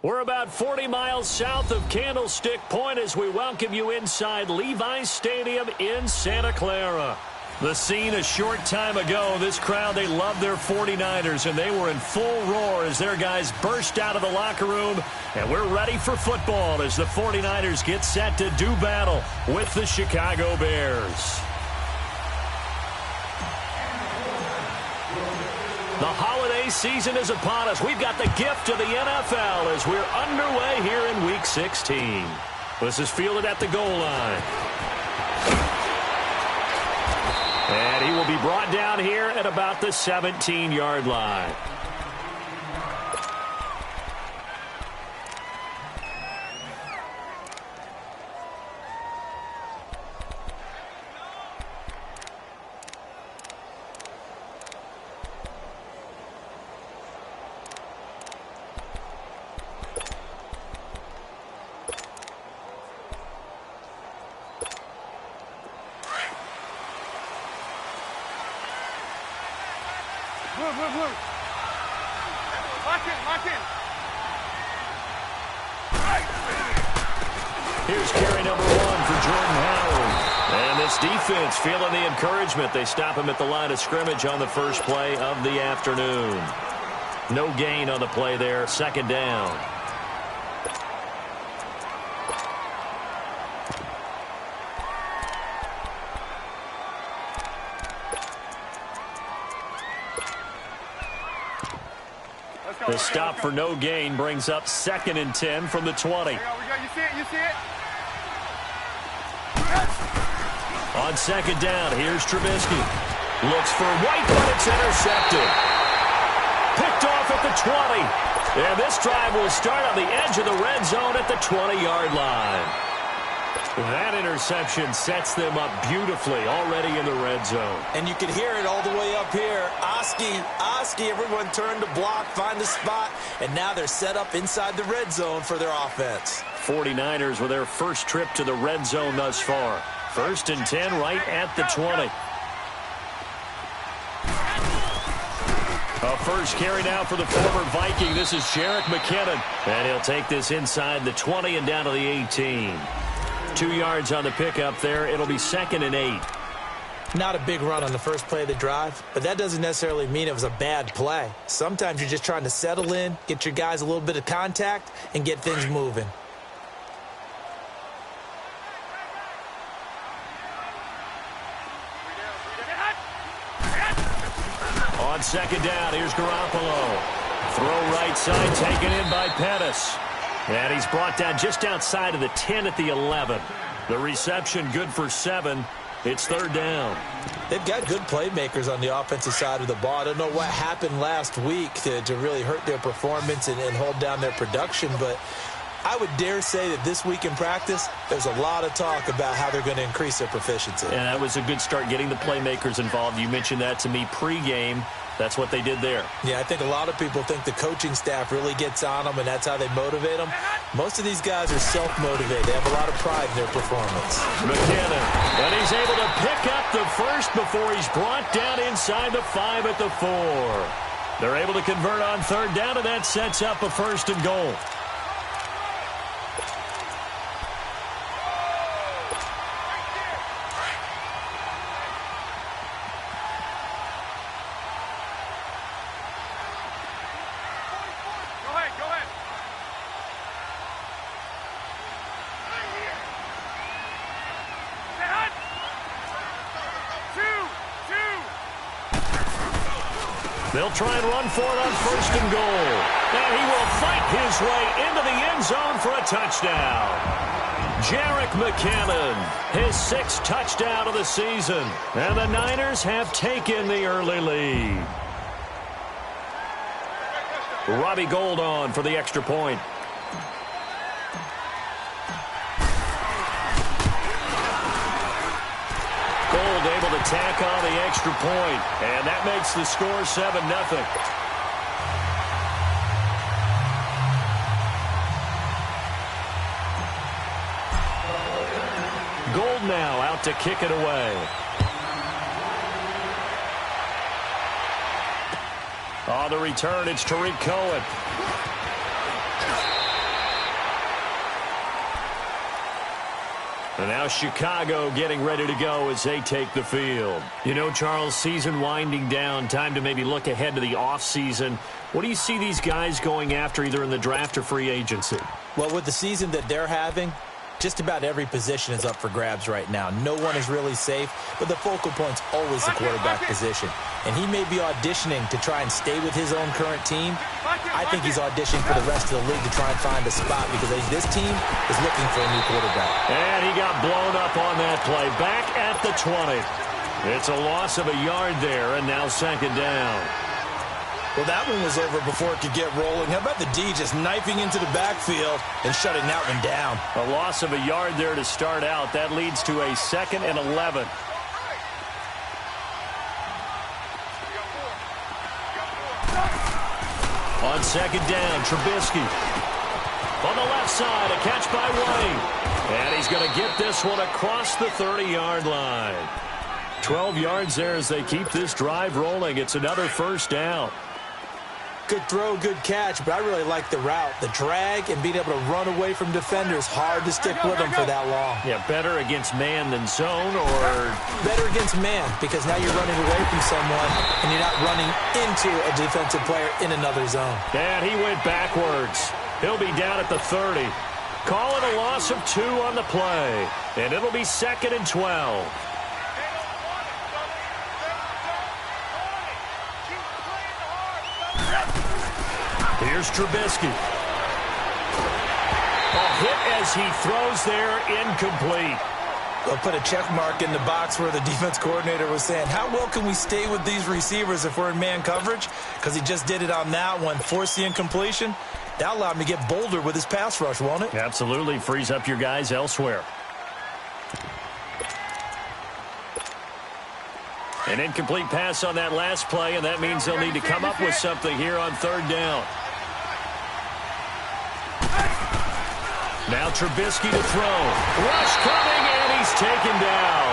We're about 40 miles south of Candlestick Point as we welcome you inside Levi's Stadium in Santa Clara. The scene a short time ago, this crowd, they love their 49ers, and they were in full roar as their guys burst out of the locker room. And we're ready for football as the 49ers get set to do battle with the Chicago Bears. The holiday season is upon us. We've got the gift of the NFL as we're underway here in Week 16. This is fielded at the goal line. And he will be brought down here at about the 17-yard line. Here's carry number 1 for Jordan Howard. And this defense feeling the encouragement. They stop him at the line of scrimmage on the first play of the afternoon. No gain on the play there. Second down. The stop for no gain brings up 2nd and 10 from the 20. You see it, you see it. On second down, here's Trubisky. Looks for White, but it's intercepted. Picked off at the 20. And this drive will start on the edge of the red zone at the 20-yard line. That interception sets them up beautifully already in the red zone. And you can hear it all the way up here. Oski, everyone turned to block, find the spot, and now they're set up inside the red zone for their offense. 49ers with their first trip to the red zone thus far. 1st and 10 right at the 20. A first carry now for the former Viking. This is Jerick McKinnon. And he'll take this inside the 20 and down to the 18. 2 yards on the pickup there. It'll be 2nd and 8. Not a big run on the first play of the drive, but that doesn't necessarily mean it was a bad play. Sometimes you're just trying to settle in, get your guys a little bit of contact, and get things moving. On second down, here's Garoppolo. Throw right side, taken in by Pettis. And he's brought down just outside of the 10 at the 11. The reception good for 7. It's 3rd down. They've got good playmakers on the offensive side of the ball. I don't know what happened last week to really hurt their performance and hold down their production, but I would dare say that this week in practice, there's a lot of talk about how they're going to increase their proficiency. And that was a good start getting the playmakers involved. You mentioned that to me pregame. That's what they did there. Yeah, I think a lot of people think the coaching staff really gets on them, and that's how they motivate them. Most of these guys are self-motivated. They have a lot of pride in their performance. McKinnon, and he's able to pick up the first before he's brought down inside the 5 at the 4. They're able to convert on 3rd down, and that sets up a 1st and goal. They'll try and run for it on 1st and goal. And he will fight his way into the end zone for a touchdown. Jerick McKinnon, his 6th touchdown of the season. And the Niners have taken the early lead. Robbie Gould on for the extra point. Gould able to tack on the extra point, and that makes the score 7-0. Gould now out to kick it away. On the return, it's Tariq Cohen. And now Chicago getting ready to go as they take the field. You know, Charles, season winding down, time to maybe look ahead to the offseason. What do you see these guys going after either in the draft or free agency? Well, with the season that they're having, just about every position is up for grabs right now. No one is really safe, but the focal point's always the quarterback position. And he may be auditioning to try and stay with his own current team. I think he's auditioning for the rest of the league to try and find a spot because I think this team is looking for a new quarterback. And he got blown up on that play. Back at the 20. It's a loss of a yard there, and now second down. Well, that one was over before it could get rolling. How about the D just knifing into the backfield and shutting that one down? A loss of a yard there to start out. That leads to a 2nd and 11. On second down, Trubisky. On the left side, a catch by White. And he's going to get this one across the 30-yard line. 12 yards there as they keep this drive rolling. It's another first down. Good throw, good catch, but I really like the route. The drag and being able to run away from defenders, hard to stick with them for that long. Yeah, better against man than zone, or better against man, because now you're running away from someone and you're not running into a defensive player in another zone. And he went backwards. He'll be down at the 30. Call it a loss of 2 on the play, and it'll be 2nd and 12. Here's Trubisky. A hit as he throws there, incomplete. They'll put a check mark in the box where the defense coordinator was saying, how well can we stay with these receivers if we're in man coverage? Because he just did it on that one, forced the incompletion. That'll allow him to get bolder with his pass rush, won't it? Absolutely. Frees up your guys elsewhere. An incomplete pass on that last play, and that means they'll need to come up with something here on 3rd down. Now Trubisky to throw. Rush coming, and he's taken down.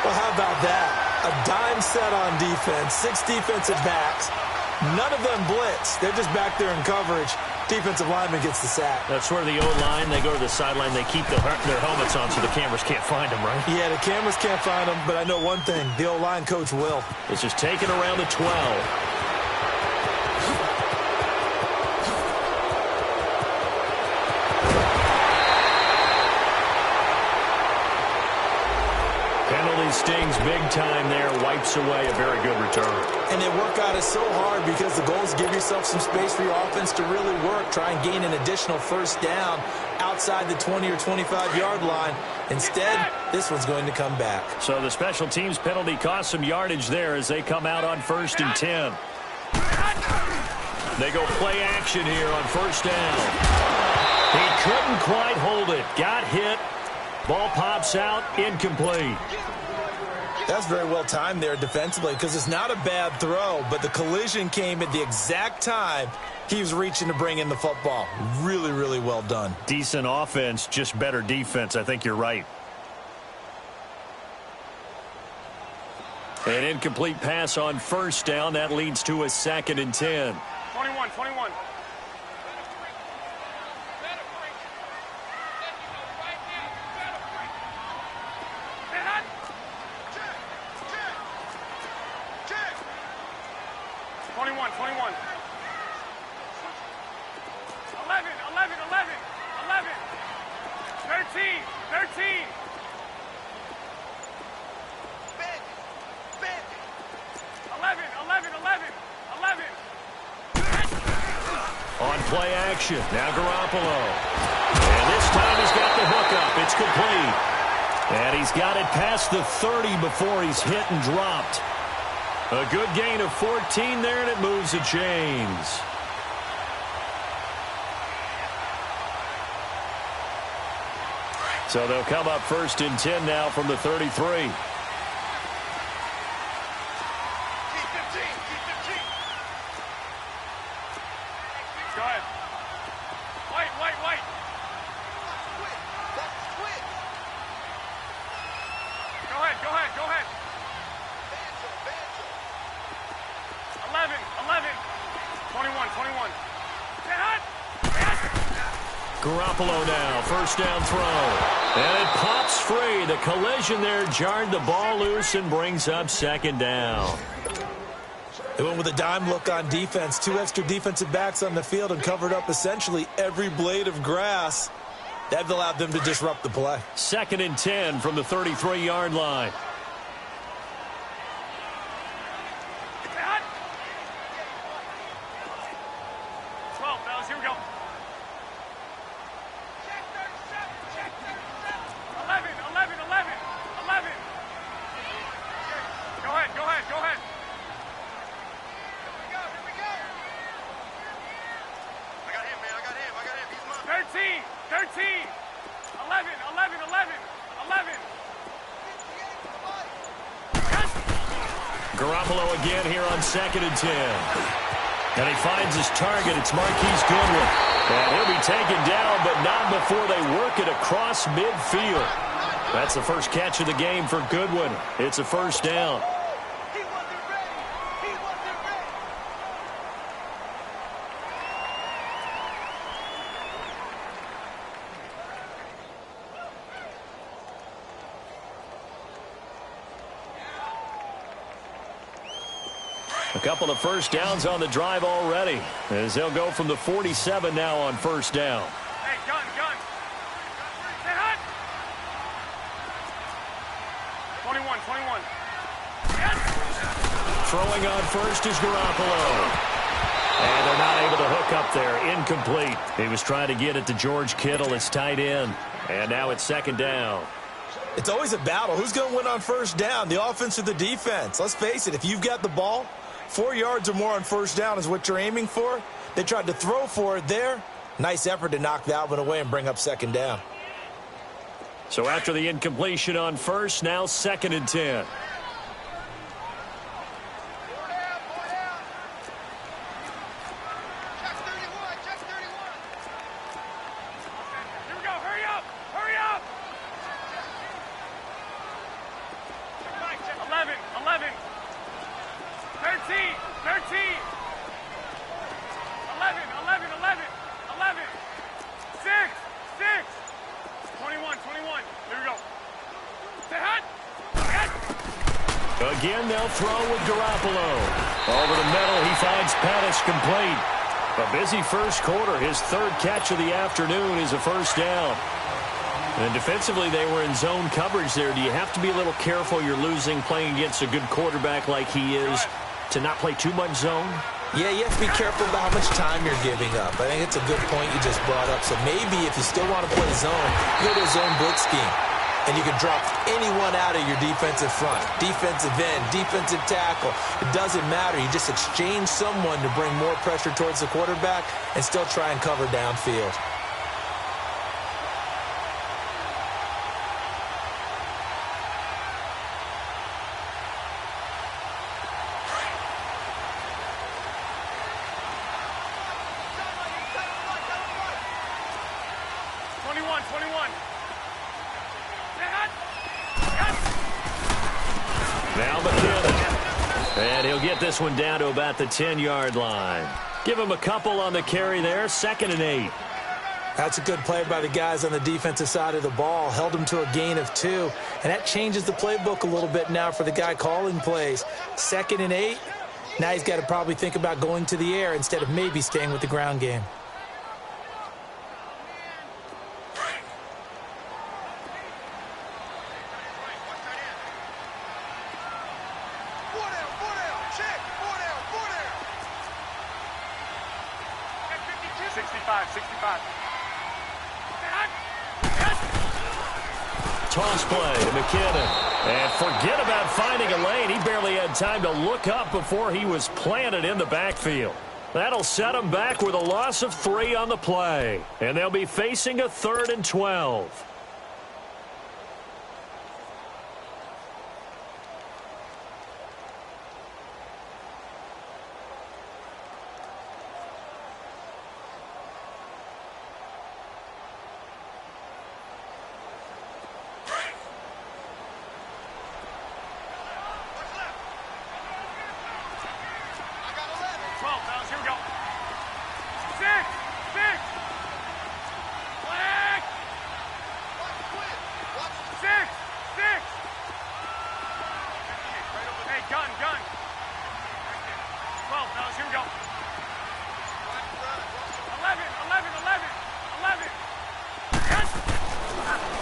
Well, how about that? A dime set on defense, 6 defensive backs. None of them blitz. They're just back there in coverage. Defensive lineman gets the sack. That's where the O-line, they go to the sideline, they keep their helmets on so the cameras can't find them, right? Yeah, the cameras can't find them, but I know one thing. The O-line coach will. This is taken around the 12. Penalty stings big time there, wipes away a very good return. And they work out it so hard because the goal is give yourself some space for your offense to really work. Try and gain an additional first down outside the 20 or 25-yard line. Instead, this one's going to come back. So the special teams penalty cost some yardage there as they come out on 1st and 10. They go play action here on 1st down. He couldn't quite hold it. Got hit. Ball pops out, incomplete. That's very well timed there defensively because it's not a bad throw, but the collision came at the exact time he was reaching to bring in the football. Really, really well done. Decent offense, just better defense. I think you're right. An incomplete pass on 1st down. That leads to a 2nd and 10. 21. On play action, now Garoppolo. And this time he's got the hook up. It's complete. And he's got it past the 30 before he's hit and dropped. A good gain of 14 there, and it moves the chains. So they'll come up 1st and 10 now from the 33. Garoppolo now, first down throw. And it pops free. The collision there jarred the ball loose and brings up second down. They went with a dime look on defense. 2 extra defensive backs on the field and covered up essentially every blade of grass. That allowed them to disrupt the play. 2nd and 10 from the 33-yard line. Garoppolo again here on 2nd and 10. And he finds his target. It's Marquise Goodwin. And he'll be taken down, but not before they work it across midfield. That's the first catch of the game for Goodwin. It's a first down. A couple of first downs on the drive already, as they'll go from the 47 now on first down. Hey, gun. Stay hot. 21. Yes. Throwing on first is Garoppolo. And they're not able to hook up there. Incomplete. He was trying to get it to George Kittle, his tight end. And now it's second down. It's always a battle. Who's going to win on first down, the offense or the defense? Let's face it, if you've got the ball, 4 yards or more on first down is what you're aiming for. They tried to throw for it there. Nice effort to knock that one away and bring up second down. So after the incompletion on first, now 2nd and 10. Again, they'll throw with Garoppolo. Over the middle, he finds Pettis complete. A busy first quarter. His 3rd catch of the afternoon is a first down. And defensively, they were in zone coverage there. Do you have to be a little careful? You're losing playing against a good quarterback like he is to not play too much zone? Yeah, you have to be careful about how much time you're giving up. I think it's a good point you just brought up. So maybe if you still want to play zone, go to a zone blitz scheme. And you can drop anyone out of your defensive front. Defensive end, defensive tackle. It doesn't matter. You just exchange someone to bring more pressure towards the quarterback and still try and cover downfield. Now McKinnon. And he'll get this one down to about the 10-yard line. Give him a couple on the carry there. 2nd and 8. That's a good play by the guys on the defensive side of the ball. Held them to a gain of 2. And that changes the playbook a little bit now for the guy calling plays. 2nd and 8. Now he's got to probably think about going to the air instead of maybe staying with the ground game. Toss play to McKinnon. And forget about finding a lane. He barely had time to look up before he was planted in the backfield. That'll set him back with a loss of 3 on the play. And they'll be facing a 3rd and 12.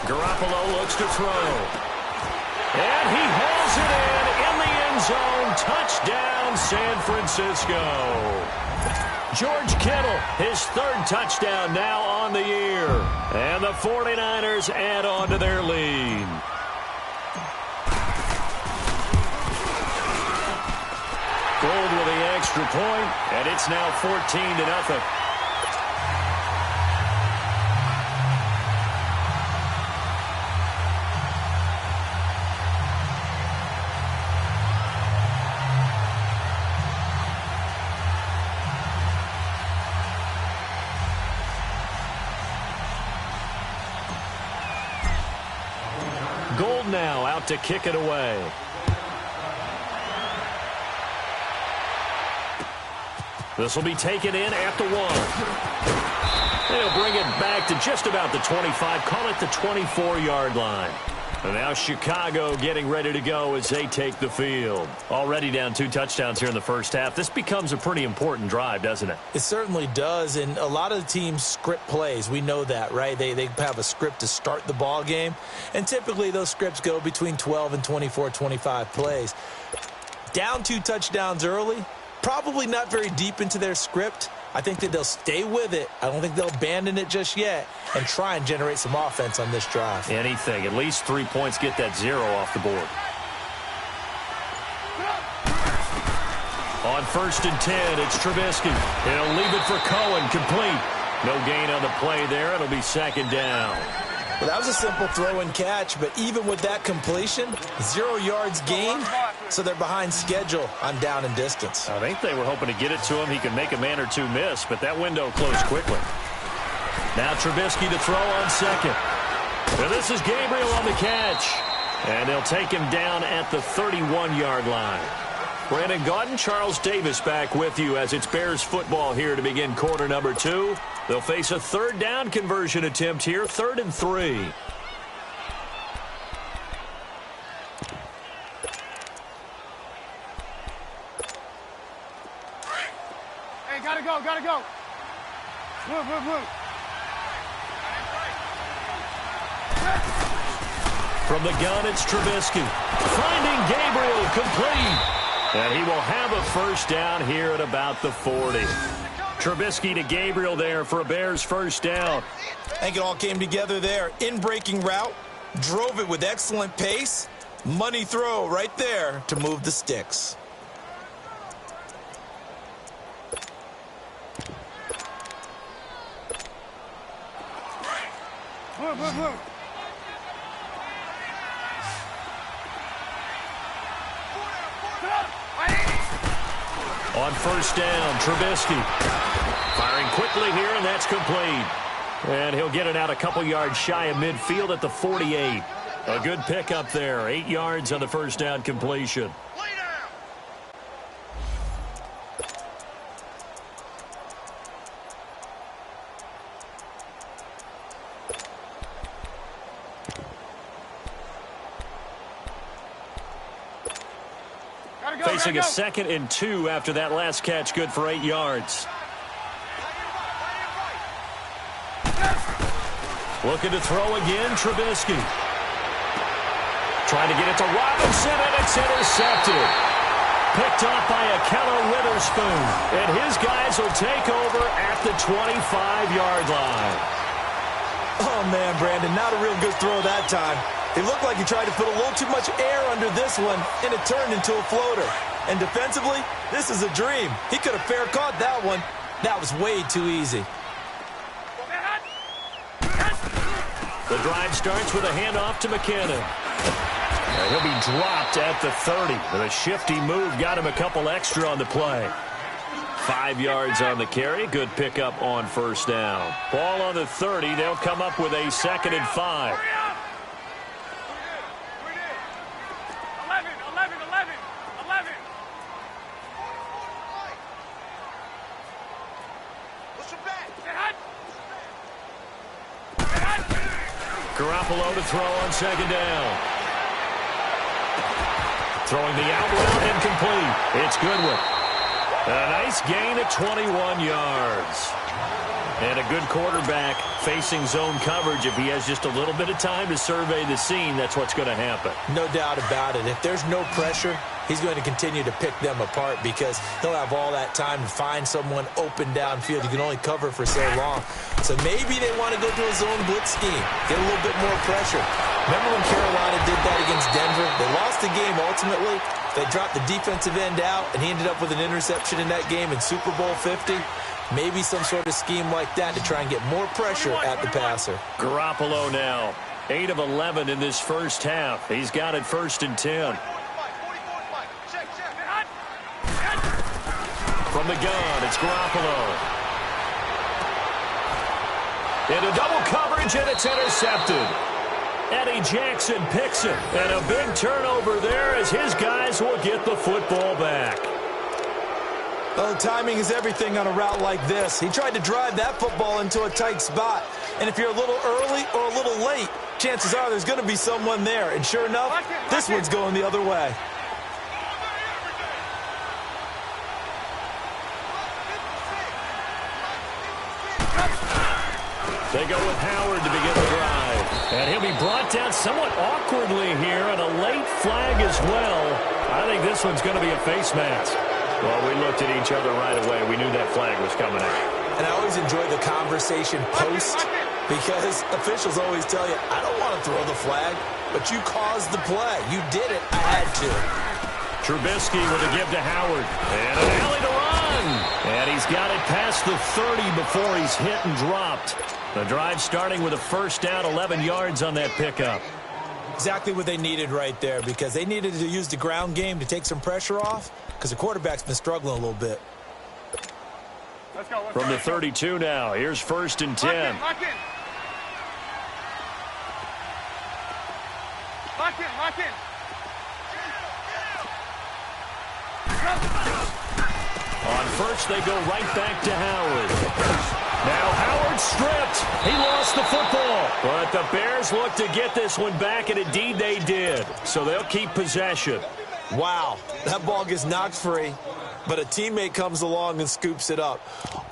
Garoppolo looks to throw. And he hauls it in the end zone. Touchdown, San Francisco. George Kittle, his third touchdown now on the year. And the 49ers add on to their lead. Gold with the extra point, and it's now 14-0. Gold now out to kick it away. This will be taken in at the 1. They'll bring it back to just about the 25, call it the 24-yard line. And now Chicago getting ready to go as they take the field. Already down 2 touchdowns here in the first half. This becomes a pretty important drive, doesn't it? It certainly does, and a lot of the teams script plays. We know that, right? They have a script to start the ball game, and typically those scripts go between 12 and 24, 25 plays. Down 2 touchdowns early, probably not very deep into their script. I think that they'll stay with it. I don't think they'll abandon it just yet and try and generate some offense on this drive. Anything. At least 3 points, get that 0 off the board. On 1st and 10, it's Trubisky. He'll leave it for Cohen, complete. No gain on the play there. It'll be 2nd down. Well, that was a simple throw and catch, but even with that completion, 0 yards gained, so they're behind schedule on down and distance. I think they were hoping to get it to him. He could make a man or 2 miss, but that window closed quickly. Now Trubisky to throw on 2nd. And this is Gabriel on the catch. And they'll take him down at the 31-yard line. Brandon Gaudin, Charles Davis back with you as it's Bears football here to begin quarter number 2. They'll face a 3rd down conversion attempt here, 3rd and 3. Hey, gotta go. Move. From the gun, it's Trubisky. Finding Gabriel, complete. And he will have a 1st down here at about the 40. Trubisky to Gabriel there for a Bears 1st down. I think it all came together there. In-breaking route, drove it with excellent pace. Money throw right there to move the sticks. Move. On 1st down, Trubisky firing quickly here, and that's complete. And he'll get it out a couple yards shy of midfield at the 48. A good pickup there, 8 yards on the 1st down completion. Facing a 2nd and 2 after that last catch, good for 8 yards. Looking to throw again, Trubisky. Trying to get it to Robinson, and it's intercepted. Picked off by a Keller Witherspoon, and his guys will take over at the 25-yard line. Oh, man, Brandon, not a real good throw that time. It looked like he tried to put a little too much air under this one, and it turned into a floater. And defensively, this is a dream. He could have fair caught that one. That was way too easy. The drive starts with a handoff to McKinnon. And he'll be dropped at the 30. With a shifty move, got him a couple extra on the play. 5 yards on the carry. Good pickup on 1st down. Ball on the 30. They'll come up with a 2nd and 5. 11. Garoppolo to throw on 2nd down. Throwing the out route incomplete. It's Goodwin. A nice gain at 21 yards. And a good quarterback facing zone coverage. If he has just a little bit of time to survey the scene, that's what's going to happen. No doubt about it. If there's no pressure, he's going to continue to pick them apart because he'll have all that time to find someone open downfield. You can only cover for so long. So maybe they want to go to a zone blitz scheme, get a little bit more pressure. Remember when Carolina did that against Denver? They lost the game ultimately. They dropped the defensive end out, and he ended up with an interception in that game in Super Bowl 50. Maybe some sort of scheme like that to try and get more pressure at the passer. Garoppolo now, 8 of 11 in this first half. He's got it 1st and 10. From the gun, it's Garoppolo. Into double coverage, and it's intercepted. Eddie Jackson picks it, and a big turnover there as his guys will get the football back. Well, timing is everything on a route like this. He tried to drive that football into a tight spot. And if you're a little early or a little late, chances are there's going to be someone there. And sure enough, this one's going the other way. They go with Howard to begin the drive. And he'll be brought down somewhat awkwardly here, and a late flag as well. I think this one's going to be a face mask. Well, we looked at each other right away. We knew that flag was coming out. And I always enjoy the conversation post because officials always tell you, I don't want to throw the flag, but you caused the play. You did it. I had to. Trubisky with a give to Howard. And an alley to run. And he's got it past the 30 before he's hit and dropped. The drive starting with a first down, 11 yards on that pickup. Exactly what they needed right there because they needed to use the ground game to take some pressure off because the quarterback's been struggling a little bit. Let's go. From the 32 now, here's 1st and 10. Lock in. Lock in. Lock in. On first, they go right back to Howard. Now Howard stripped. He lost the football. But the Bears look to get this one back, and indeed they did. So they'll keep possession. Wow, that ball gets knocked free, but a teammate comes along and scoops it up.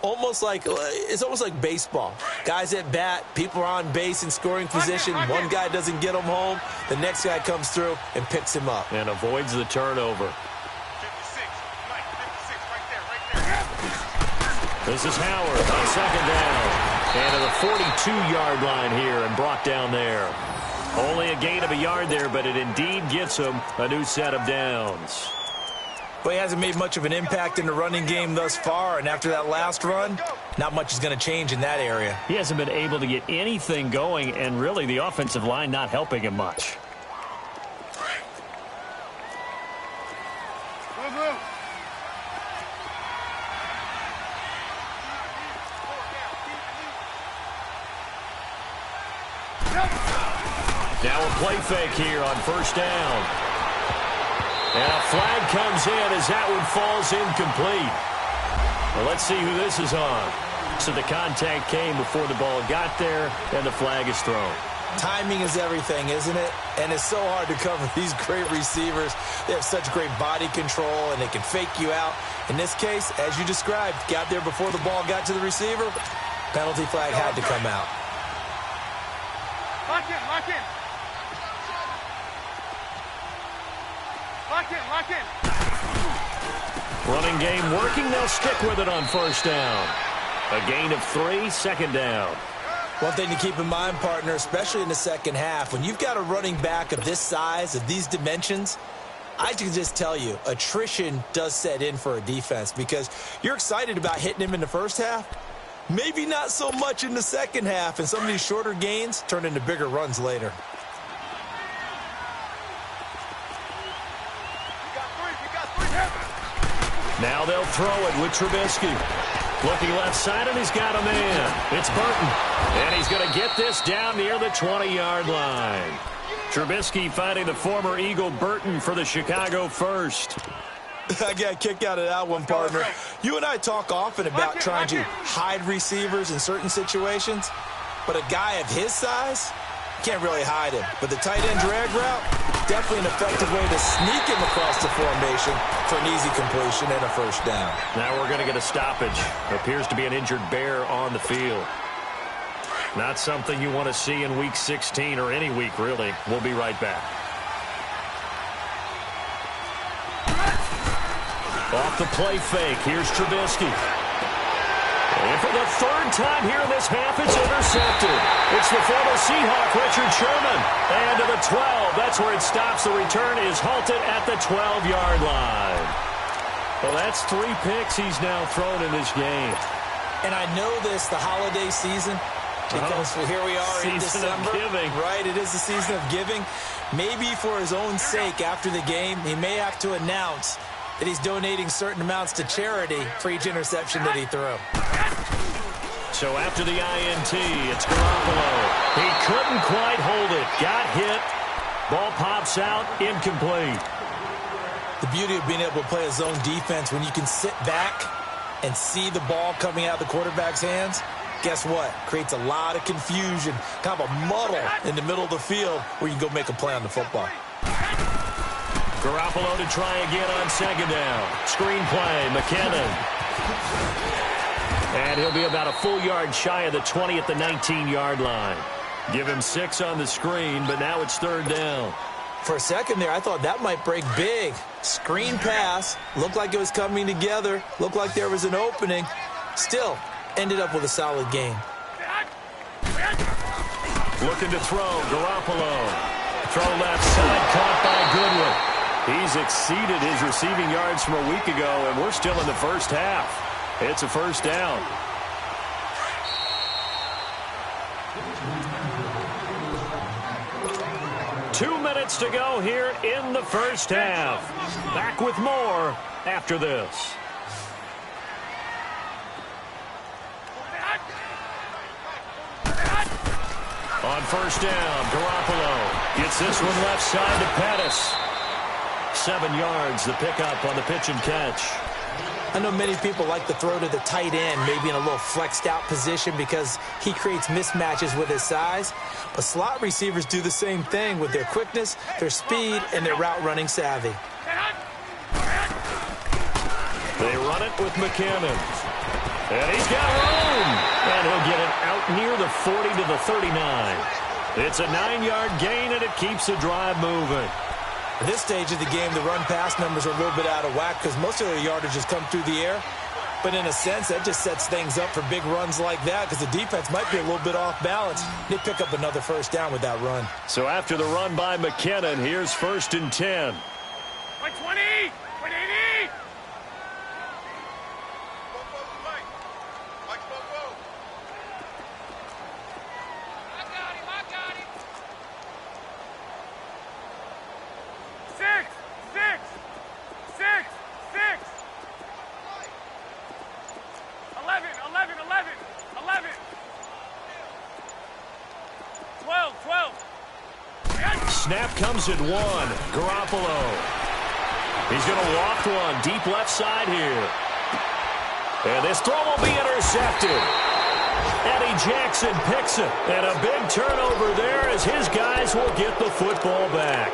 It's almost like baseball. Guys at bat, people are on base in scoring position. One guy doesn't get him home. The next guy comes through and picks him up. And avoids the turnover. This is Howard on 2nd down. And to the 42-yard line here and brought down there. Only a gain of a yard there, but it indeed gets him a new set of downs. But he hasn't made much of an impact in the running game thus far, and after that last run, not much is going to change in that area. He hasn't been able to get anything going, and really the offensive line not helping him much. Now a play fake here on 1st down. And a flag comes in as that one falls incomplete. Well, let's see who this is on. So the contact came before the ball got there, and the flag is thrown. Timing is everything, isn't it? And it's so hard to cover these great receivers. They have such great body control, and they can fake you out. In this case, as you described, got there before the ball got to the receiver. Penalty flag had to come out. Lock in. Lock in. Lock in, lock in. Running game working. They'll stick with it on 1st down. A gain of 3, 2nd down. One thing to keep in mind, partner, especially in the second half, when you've got a running back of this size, of these dimensions, I can just tell you, attrition does set in for a defense because you're excited about hitting him in the first half. Maybe not so much in the second half, and some of these shorter gains turn into bigger runs later. Now they'll throw it with Trubisky. Looking left side, and he's got a man. It's Burton. And he's going to get this down near the 20-yard line. Trubisky finding the former Eagle Burton for the Chicago first. I got a kick out of that one, partner. You and I talk often about trying to hide receivers in certain situations, but a guy of his size, Can't really hide him. But the tight end drag route, definitely an effective way to sneak him across the formation for an easy completion and a first down. Now we're going to get a stoppage. Appears to be an injured bear on the field. Not something you want to see in Week 16 or any week, really. We'll be right back. Off the play fake. Here's Trubisky. And for the third time here in this half, it's intercepted. It's the former Seahawk, Richard Sherman. And to the 12. That's where it stops. The return is halted at the 12-yard line. Well, that's 3 picks he's now thrown in this game. And I know this, the holiday season, because here we are in December. Season of giving. Right, it is the season of giving. Maybe for his own sake after the game, he may have to announce that he's donating certain amounts to charity for each interception that he threw. So after the INT, it's Garoppolo. He couldn't quite hold it. Got hit. Ball pops out. Incomplete. The beauty of being able to play a zone defense when you can sit back and see the ball coming out of the quarterback's hands, guess what? Creates a lot of confusion, kind of a muddle in the middle of the field where you can go make a play on the football. Garoppolo to try again on second down. Screen play, McKinnon. And he'll be about a full yard shy of the 20 at the 19-yard line. Give him 6 on the screen, but now it's third down. For a second there, I thought that might break big. Screen pass, looked like it was coming together, looked like there was an opening. Still, ended up with a solid game. Looking to throw, Garoppolo. Throw left side, caught by Goodwin. He's exceeded his receiving yards from a week ago, and we're still in the first half. It's a first down. Two minutes to go here in the first half. Back with more after this. On first down, Garoppolo gets this one left side to Pettis. 7 yards, the pickup on the pitch and catch. I know many people like to throw to the tight end, maybe in a little flexed out position because he creates mismatches with his size. But slot receivers do the same thing with their quickness, their speed, and their route running savvy. They run it with McKinnon. And he's got room. And he'll get it out near the 40 to the 39. It's a 9-yard gain, and it keeps the drive moving. At this stage of the game, the run-pass numbers are a little bit out of whack because most of their yardage has come through the air. But in a sense, that just sets things up for big runs like that because the defense might be a little bit off balance. They pick up another first down with that run. So after the run by McKinnon, here's 1st and 10. Like 20! 180! Snap comes at 1. Garoppolo. He's going to walk one deep left side here. And this throw will be intercepted. Eddie Jackson picks it. And a big turnover there as his guys will get the football back.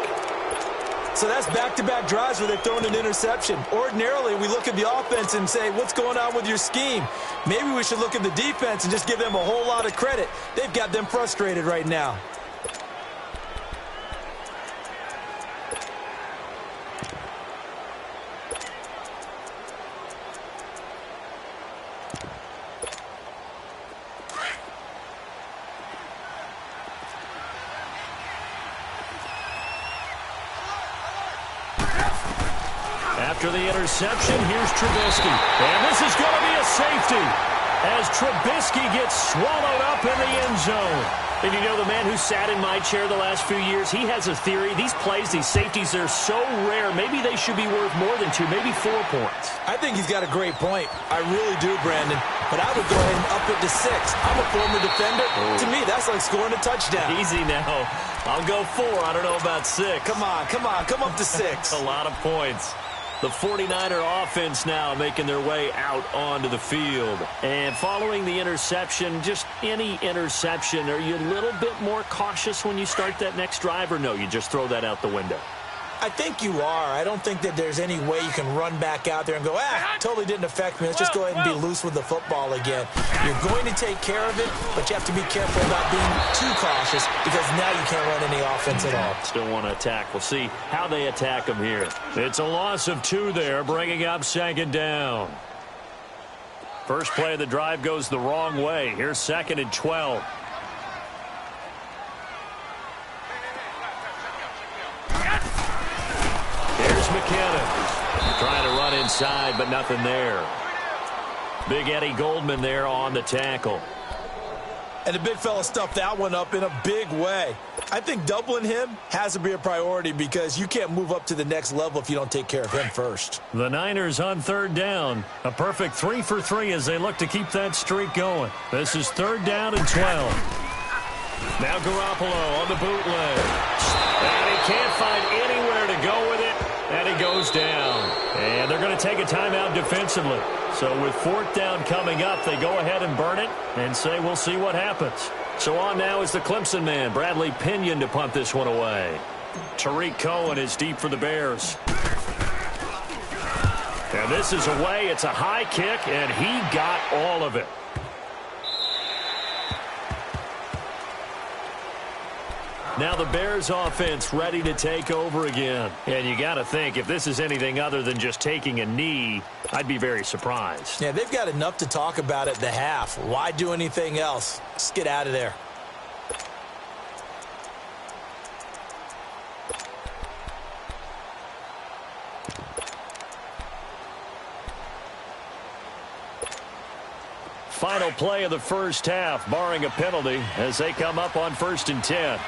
So that's back-to-back drives where they've thrown an interception. Ordinarily, we look at the offense and say, what's going on with your scheme? Maybe we should look at the defense and just give them a whole lot of credit. They've got them frustrated right now. After the interception, here's Trubisky. And this is going to be a safety as Trubisky gets swallowed up in the end zone. And you know, the man who sat in my chair the last few years, he has a theory. These plays, these safeties, they're so rare. Maybe they should be worth more than 2, maybe 4 points. I think he's got a great point. I really do, Brandon. But I would go ahead and up it to 6. I'm a former defender. To me, that's like scoring a touchdown. Easy now. I'll go 4. I don't know about 6. Come on, come up to 6. A lot of points. The 49er offense now making their way out onto the field. And following the interception, just any interception, are you a little bit more cautious when you start that next drive, or no, you just throw that out the window? I think you are. I don't think that there's any way you can run back out there and go, totally didn't affect me. Let's just go ahead and be loose with the football again. You're going to take care of it, but you have to be careful about being too cautious because now you can't run any offense at all. Still want to attack. We'll see how they attack them here. It's a loss of 2 there, bringing up 2nd down. First play of the drive goes the wrong way. Here's 2nd and 12. McKinnon trying to run inside, but nothing there. Big Eddie Goldman there on the tackle. And the big fella stuffed that one up in a big way. I think doubling him has to be a priority because you can't move up to the next level if you don't take care of him first. The Niners on 3rd down. A perfect 3 for 3 as they look to keep that streak going. This is 3rd down and 12. Now Garoppolo on the bootleg. And he can't find anywhere to go with it. And he goes down. And they're going to take a timeout defensively. So with 4th down coming up, they go ahead and burn it and say we'll see what happens. So on now is the Clemson man, Bradley Pinion, to punt this one away. Tariq Cohen is deep for the Bears. And this is away. It's a high kick, and he got all of it. Now the Bears offense ready to take over again. And you got to think, if this is anything other than just taking a knee, I'd be very surprised. Yeah, they've got enough to talk about at the half. Why do anything else? Just get out of there. Final play of the first half, barring a penalty, as they come up on 1st and 10.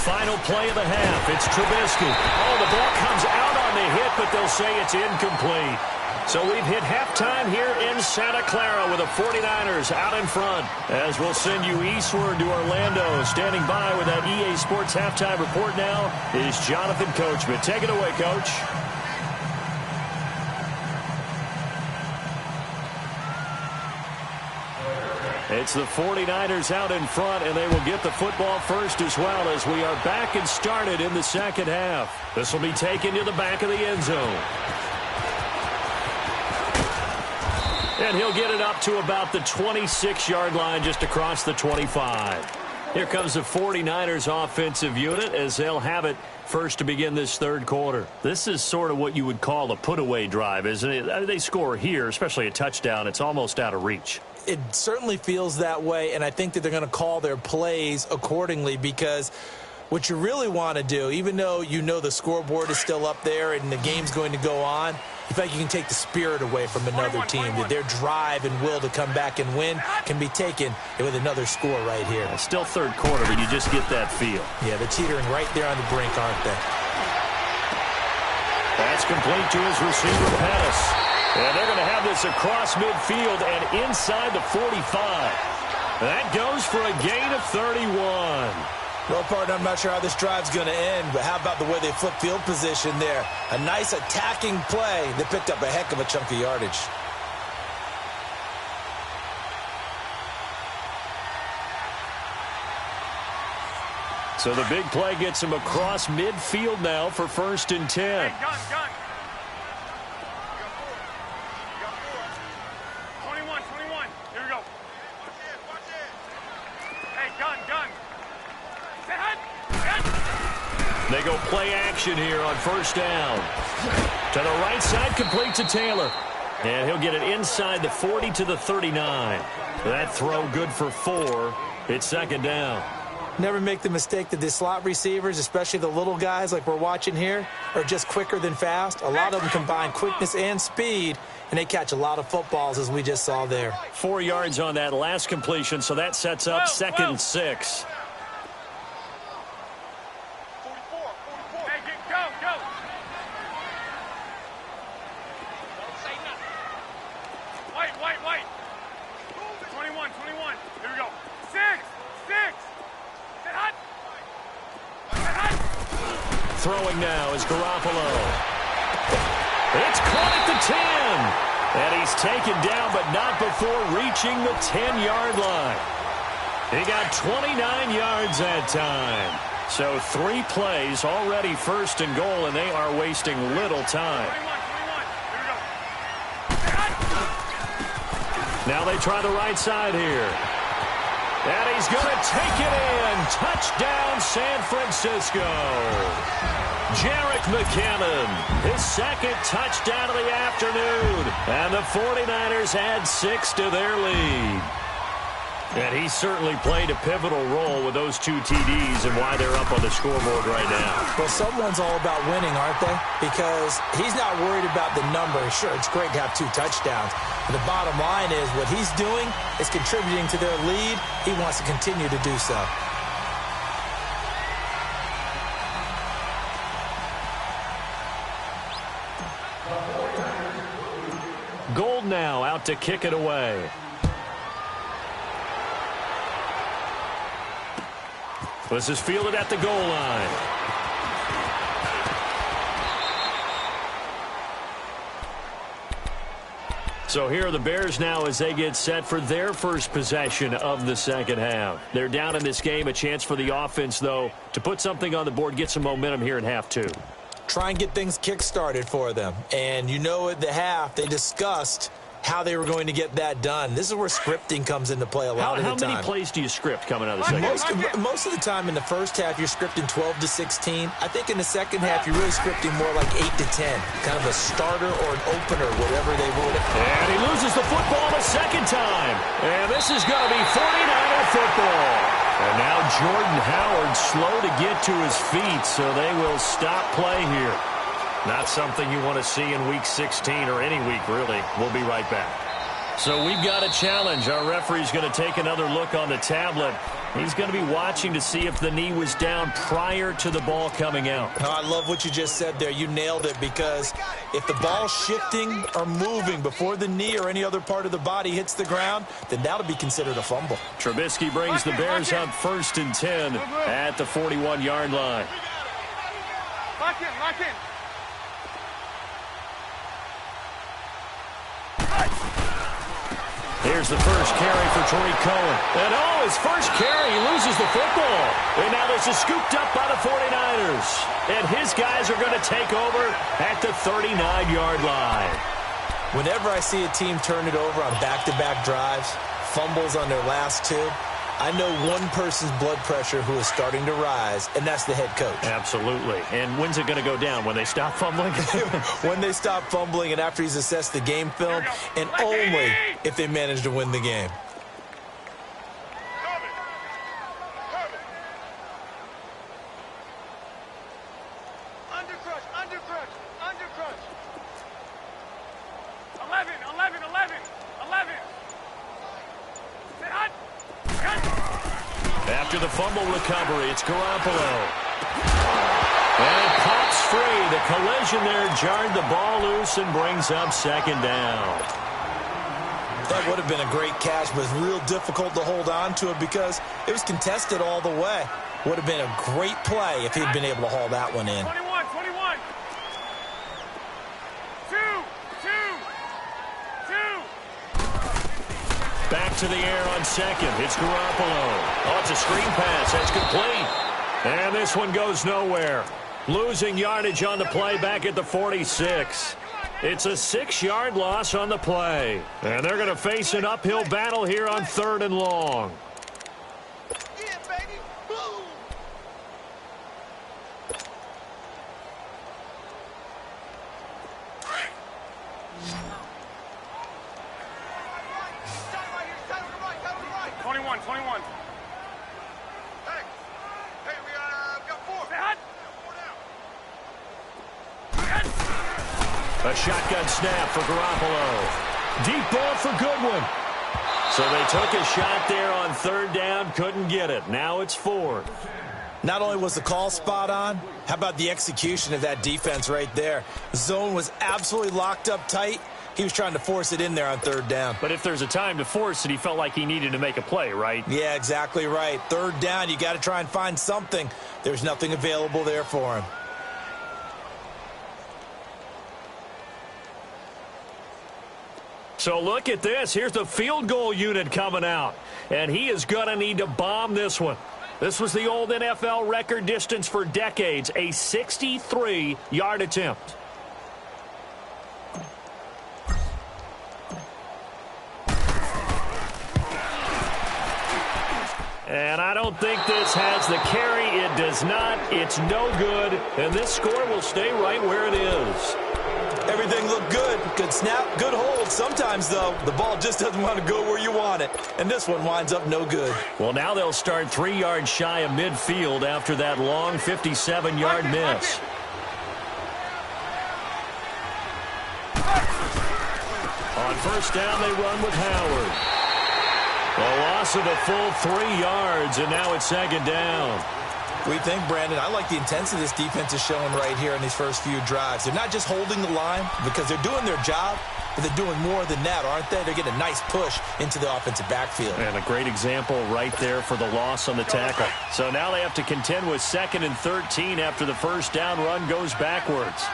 Final play of the half. It's Trubisky. Oh, the ball comes out on the hit, but they'll say it's incomplete. So we've hit halftime here in Santa Clara with the 49ers out in front. As we'll send you eastward to Orlando. Standing by with that EA Sports halftime report now is Jonathan Coachman. Take it away, Coach. It's the 49ers out in front, and they will get the football first as well as we are back and started in the second half. This will be taken to the back of the end zone. And he'll get it up to about the 26-yard line, just across the 25. Here comes the 49ers offensive unit as they'll have it first to begin this 3rd quarter. This is sort of what you would call a put-away drive, isn't it? They score here, especially a touchdown. It's almost out of reach. It certainly feels that way, and I think that they're going to call their plays accordingly because what you really want to do, even though you know the scoreboard is still up there and the game's going to go on, you feel like you can take the spirit away from another team, that their drive and will to come back and win can be taken with another score right here. Still 3rd quarter, but you just get that feel. Yeah, they're teetering right there on the brink, aren't they? That's complete to his receiver, Pettis. And they're going to have this across midfield and inside the 45. That goes for a gain of 31. Well, partner, I'm not sure how this drive's going to end, but how about the way they flip field position there? A nice attacking play that picked up a heck of a chunk of yardage. So the big play gets him across midfield now for 1st and 10. Hey, gun. 21. Here we go. Hey, gun. Say hut. They go play action here on 1st down. To the right side, complete to Taylor. And he'll get it inside the 40 to the 39. That throw good for 4. It's 2nd down. Never make the mistake that the slot receivers, especially the little guys like we're watching here, are just quicker than fast. A lot of them combine quickness and speed, and they catch a lot of footballs, as we just saw there. 4 yards on that last completion, so that sets up 2nd and 6. Hey, go. 21. Here we go. 6. Throwing now is Garoppolo. It's caught at the 10. And he's taken down, but not before reaching the 10-yard line. He got 29 yards that time. So 3 plays, already first and goal, and they are wasting little time. 21. Now they try the right side here. And he's going to take it in. Touchdown, San Francisco. Jerick McKinnon, his second touchdown of the afternoon. And the 49ers add 6 to their lead. And he certainly played a pivotal role with those 2 TDs and why they're up on the scoreboard right now. Well, someone's all about winning, aren't they? Because he's not worried about the numbers. Sure, it's great to have 2 touchdowns. But the bottom line is what he's doing is contributing to their lead. He wants to continue to do so. Gold now out to kick it away. This is fielded at the goal line. So here are the Bears now as they get set for their first possession of the second half. They're down in this game. A chance for the offense, though, to put something on the board, get some momentum here in half 2. Try and get things kick-started for them. And you know at the half, they discussed how they were going to get that done. This is where scripting comes into play a lot of the time. How many plays do you script coming out of the second half? Most of the time in the first half, you're scripting 12 to 16. I think in the second half, you're really scripting more like 8 to 10. Kind of a starter or an opener, whatever they would. And he loses the football the second time. And this is going to be 49er football. And now Jordan Howard slow to get to his feet, so they will stop play here. Not something you want to see in Week 16 or any week, really. We'll be right back. So we've got a challenge. Our referee's going to take another look on the tablet. He's going to be watching to see if the knee was down prior to the ball coming out. Oh, I love what you just said there. You nailed it, because if the ball's shifting or moving before the knee or any other part of the body hits the ground, then that'll be considered a fumble. Trubisky brings the Bears up 1st and 10 at the 41-yard line. Lock in, lock in. Here's the first carry for Tariq Cohen. And his first carry, he loses the football. And now this is scooped up by the 49ers. And his guys are going to take over at the 39-yard line. Whenever I see a team turn it over on back-to-back drives, fumbles on their last 2, I know one person's blood pressure who is starting to rise, and that's the head coach. Absolutely. And when's it going to go down? When they stop fumbling? When they stop fumbling and after he's assessed the game film, and only if they manage to win the game. Under crush, under crush, under crush. 11, 11, 11, 11. Sit hot. After the fumble recovery, it's Garoppolo. And it pops free. The collision there jarred the ball loose and brings up 2nd down. That would have been a great catch, but it's real difficult to hold on to it because it was contested all the way. Would have been a great play if he'd been able to haul that one in. 21, 21. 2, 2, 2. Back to the air on 2nd. It's Garoppolo. Oh, it's a screen pass. That's complete. And this one goes nowhere. Losing yardage on the play back at the 46. It's a 6-yard loss on the play. And they're going to face an uphill battle here on 3rd and long. Yeah, baby. Boom. Right. 21, 21. Hey, we got 4. Say hot. A shotgun snap for Garoppolo. Deep ball for Goodwin. So they took a shot there on 3rd down, couldn't get it. Now it's 4th. Not only was the call spot on, how about the execution of that defense right there? The zone was absolutely locked up tight. He was trying to force it in there on 3rd down. But if there's a time to force it, he felt like he needed to make a play, right? Yeah, exactly right. 3rd down, you got to try and find something. There's nothing available there for him. So look at this. Here's the field goal unit coming out. And he is going to need to bomb this one. This was the old NFL record distance for decades, a 63-yard attempt. And I don't think this has the carry. It does not. It's no good. And this score will stay right where it is. Everything looked good. Good snap, good hold. Sometimes, though, the ball just doesn't want to go where you want it. And this one winds up no good. Well, now they'll start 3 yards shy of midfield after that long 57-yard miss. On first down, they run with Howard. A loss of a full 3 yards, and now it's second down. We think, Brandon, I like the intensity this defense is showing right here in these first few drives. They're not just holding the line because they're doing their job, but they're doing more than that, aren't they? They're getting a nice push into the offensive backfield. And a great example right there for the loss on the tackle. So now they have to contend with 2nd and 13 after the first down run goes backwards.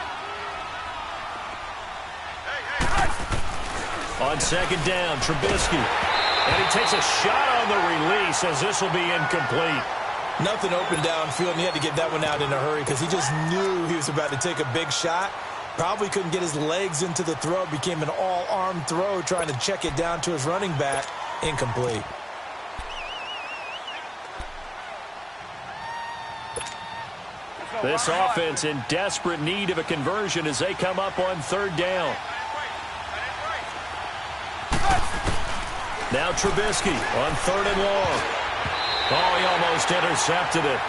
On second down, Trubisky. And he takes a shot on the release as this will be incomplete. Nothing open downfield, and he had to get that one out in a hurry because he just knew he was about to take a big shot. Probably couldn't get his legs into the throw. Became an all-arm throw trying to check it down to his running back. Incomplete. This offense in desperate need of a conversion as they come up on third down. Now Trubisky on 3rd and long. Oh, he almost intercepted it.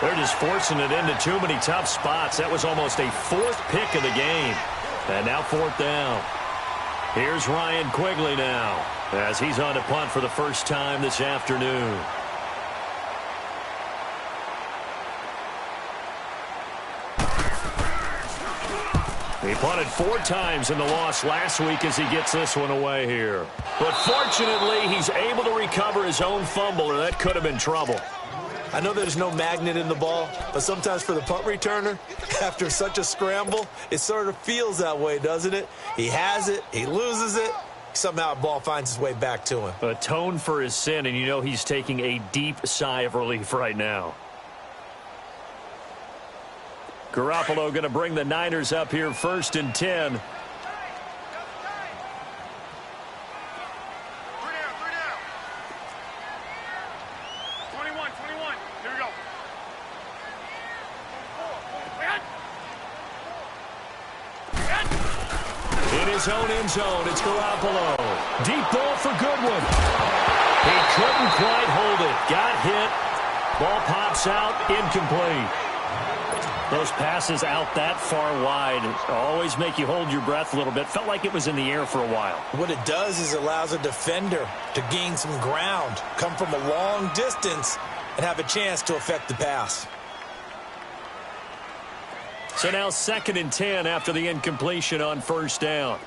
They're just forcing it into too many tough spots. That was almost a 4th pick of the game. And now 4th down. Here's Ryan Quigley now as he's on to punt for the first time this afternoon. He punted 4 times in the loss last week as he gets this one away here. But fortunately, he's able to recover his own fumble, or that could have been trouble. I know there's no magnet in the ball, but sometimes for the punt returner, after such a scramble, it sort of feels that way, doesn't it? He has it, he loses it, somehow the ball finds its way back to him. Atone for his sin, and you know he's taking a deep sigh of relief right now. Garoppolo going to bring the Niners up here 1st and 10. 3 down. Here we go. In his own end zone, it's Garoppolo. Deep ball for Goodwin. He couldn't quite hold it. Got hit. Ball pops out. Incomplete. Those passes out that far wide always make you hold your breath a little bit. Felt like it was in the air for a while. What it does is allows a defender to gain some ground, come from a long distance, and have a chance to affect the pass. So now 2nd and 10 after the incompletion on first down. 3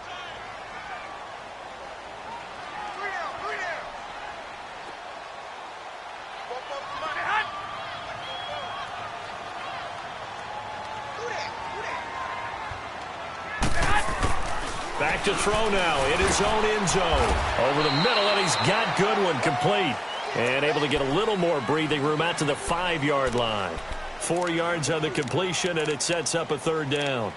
down. Back to throw now in his own end zone. Over the middle, and he's got Goodwin complete. And able to get a little more breathing room out to the 5-yard line. 4 yards on the completion, and it sets up a 3rd down.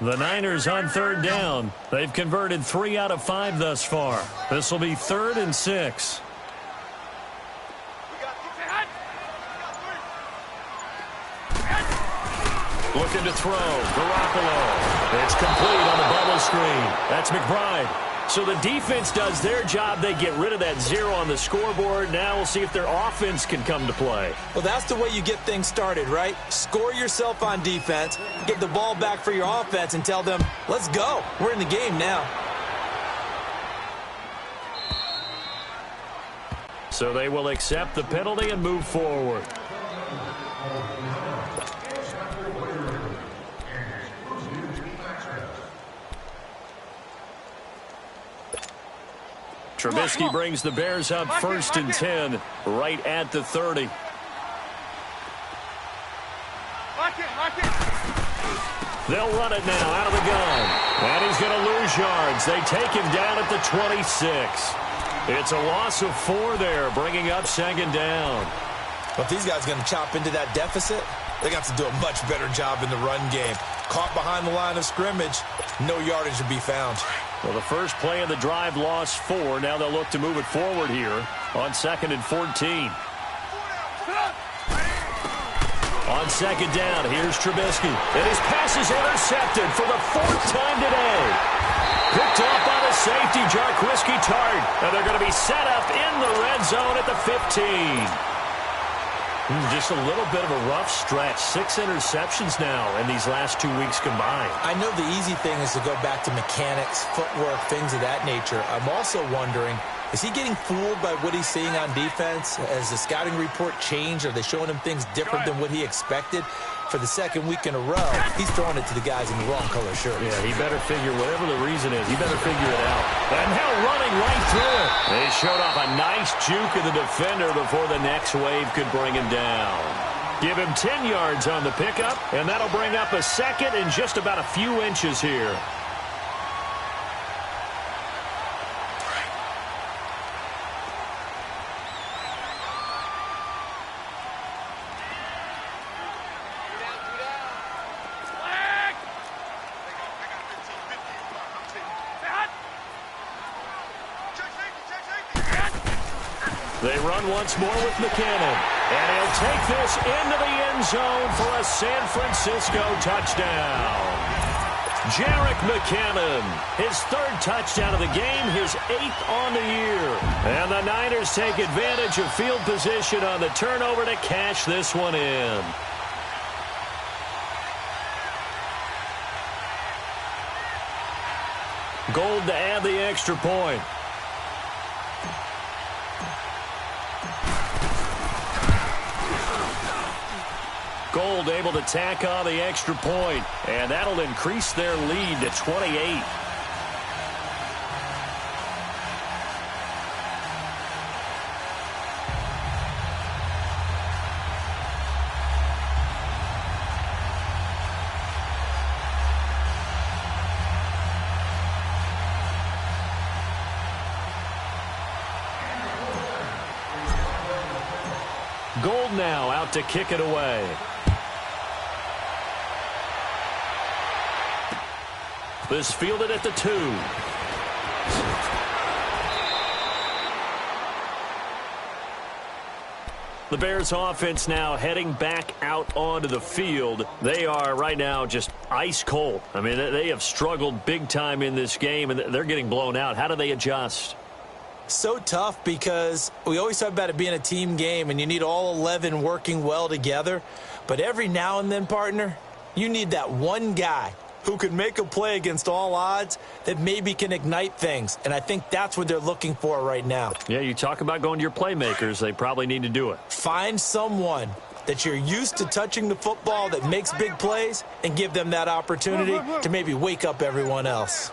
The Niners on 3rd down. They've converted 3 out of 5 thus far. This will be 3rd and 6. Looking to throw. Garoppolo. It's complete on the bubble screen. That's McBride. So the defense does their job. They get rid of that 0 on the scoreboard. Now we'll see if their offense can come to play. Well, that's the way you get things started, right? Score yourself on defense, get the ball back for your offense, and tell them, let's go. We're in the game now. So they will accept the penalty and move forward. Trubisky brings the Bears up first and 10 right at the 30. They'll run it now out of the gun. And he's going to lose yards. They take him down at the 26. It's a loss of 4 there, bringing up second down. But if these guys are going to chop into that deficit, they're going to have to do a much better job in the run game. Caught behind the line of scrimmage, no yardage to be found. Well, the first play of the drive lost 4. Now they'll look to move it forward here on 2nd and 14. On second down, here's Trubisky. And his pass is intercepted for the 4th time today. Picked off by the safety, Jarquiski Tart. And they're going to be set up in the red zone at the 15. Just a little bit of a rough stretch. 6 interceptions now in these last 2 weeks combined. I know the easy thing is to go back to mechanics, footwork, things of that nature. I'm also wondering, is he getting fooled by what he's seeing on defense? Has the scouting report changed? Are they showing him things different than what he expected? For the 2nd week in a row, he's throwing it to the guys in the wrong color shirt. Yeah, he better figure, whatever the reason is, he better figure it out. And now running right through it. They showed off a nice juke of the defender before the next wave could bring him down. Give him 10 yards on the pickup, and that'll bring up a 2nd and just about a few inches here. They run once more with McKinnon. And he'll take this into the end zone for a San Francisco touchdown. Jerick McKinnon, his 3rd touchdown of the game, his 8th on the year. And the Niners take advantage of field position on the turnover to cash this one in. Gold to add the extra point. Gold able to tack on the extra point, and that'll increase their lead to 28. Gold now out to kick it away. This fielded at the 2. The Bears offense now heading back out onto the field. They are right now just ice cold. I mean, they have struggled big time in this game, and they're getting blown out. How do they adjust? So tough because we always talk about it being a team game, and you need all 11 working well together. But every now and then, partner, you need that one guy who can make a play against all odds that maybe can ignite things. And I think that's what they're looking for right now. Yeah, you talk about going to your playmakers. They probably need to do it. Find someone that you're used to touching the football that makes big plays and give them that opportunity to maybe wake up everyone else.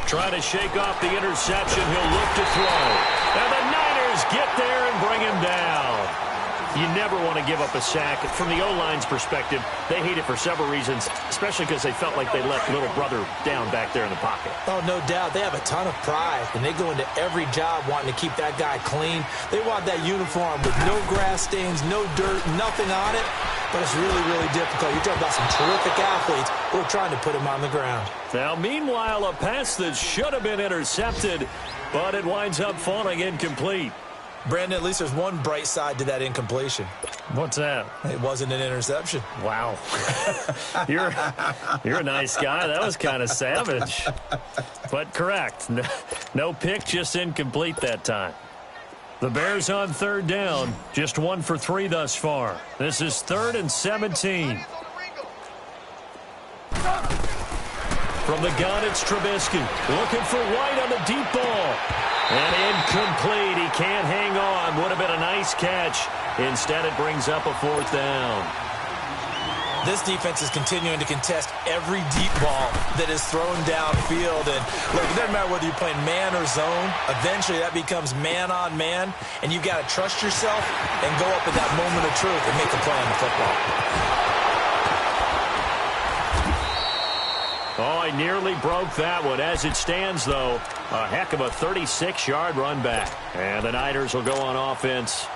Trying to shake off the interception. He'll look to throw. And the Niners get there and bring him down. You never want to give up a sack. From the O-line's perspective, they hate it for several reasons, especially because they felt like they let little brother down back there in the pocket. Oh, no doubt. They have a ton of pride, and they go into every job wanting to keep that guy clean. They want that uniform with no grass stains, no dirt, nothing on it. But it's really, really difficult. You're talking about some terrific athletes who are trying to put him on the ground. Now, meanwhile, a pass that should have been intercepted, but it winds up falling incomplete. Brandon, at least there's one bright side to that incompletion. What's that? It wasn't an interception. Wow. You're a nice guy. That was kind of savage. But correct. No pick, just incomplete that time. The Bears on 3rd down. Just 1 for 3 thus far. This is 3rd and 17. From the gun, it's Trubisky. Looking for White on the deep ball. And incomplete. He can't hang on. Would have been a nice catch. Instead, it brings up a 4th down. This defense is continuing to contest every deep ball that is thrown downfield. And look, it doesn't matter whether you're playing man or zone. Eventually, that becomes man on man, and you've got to trust yourself and go up at that moment of truth and make a play on the football. Oh, I nearly broke that one. As it stands, though, a heck of a 36-yard run back. And the Niners will go on offense,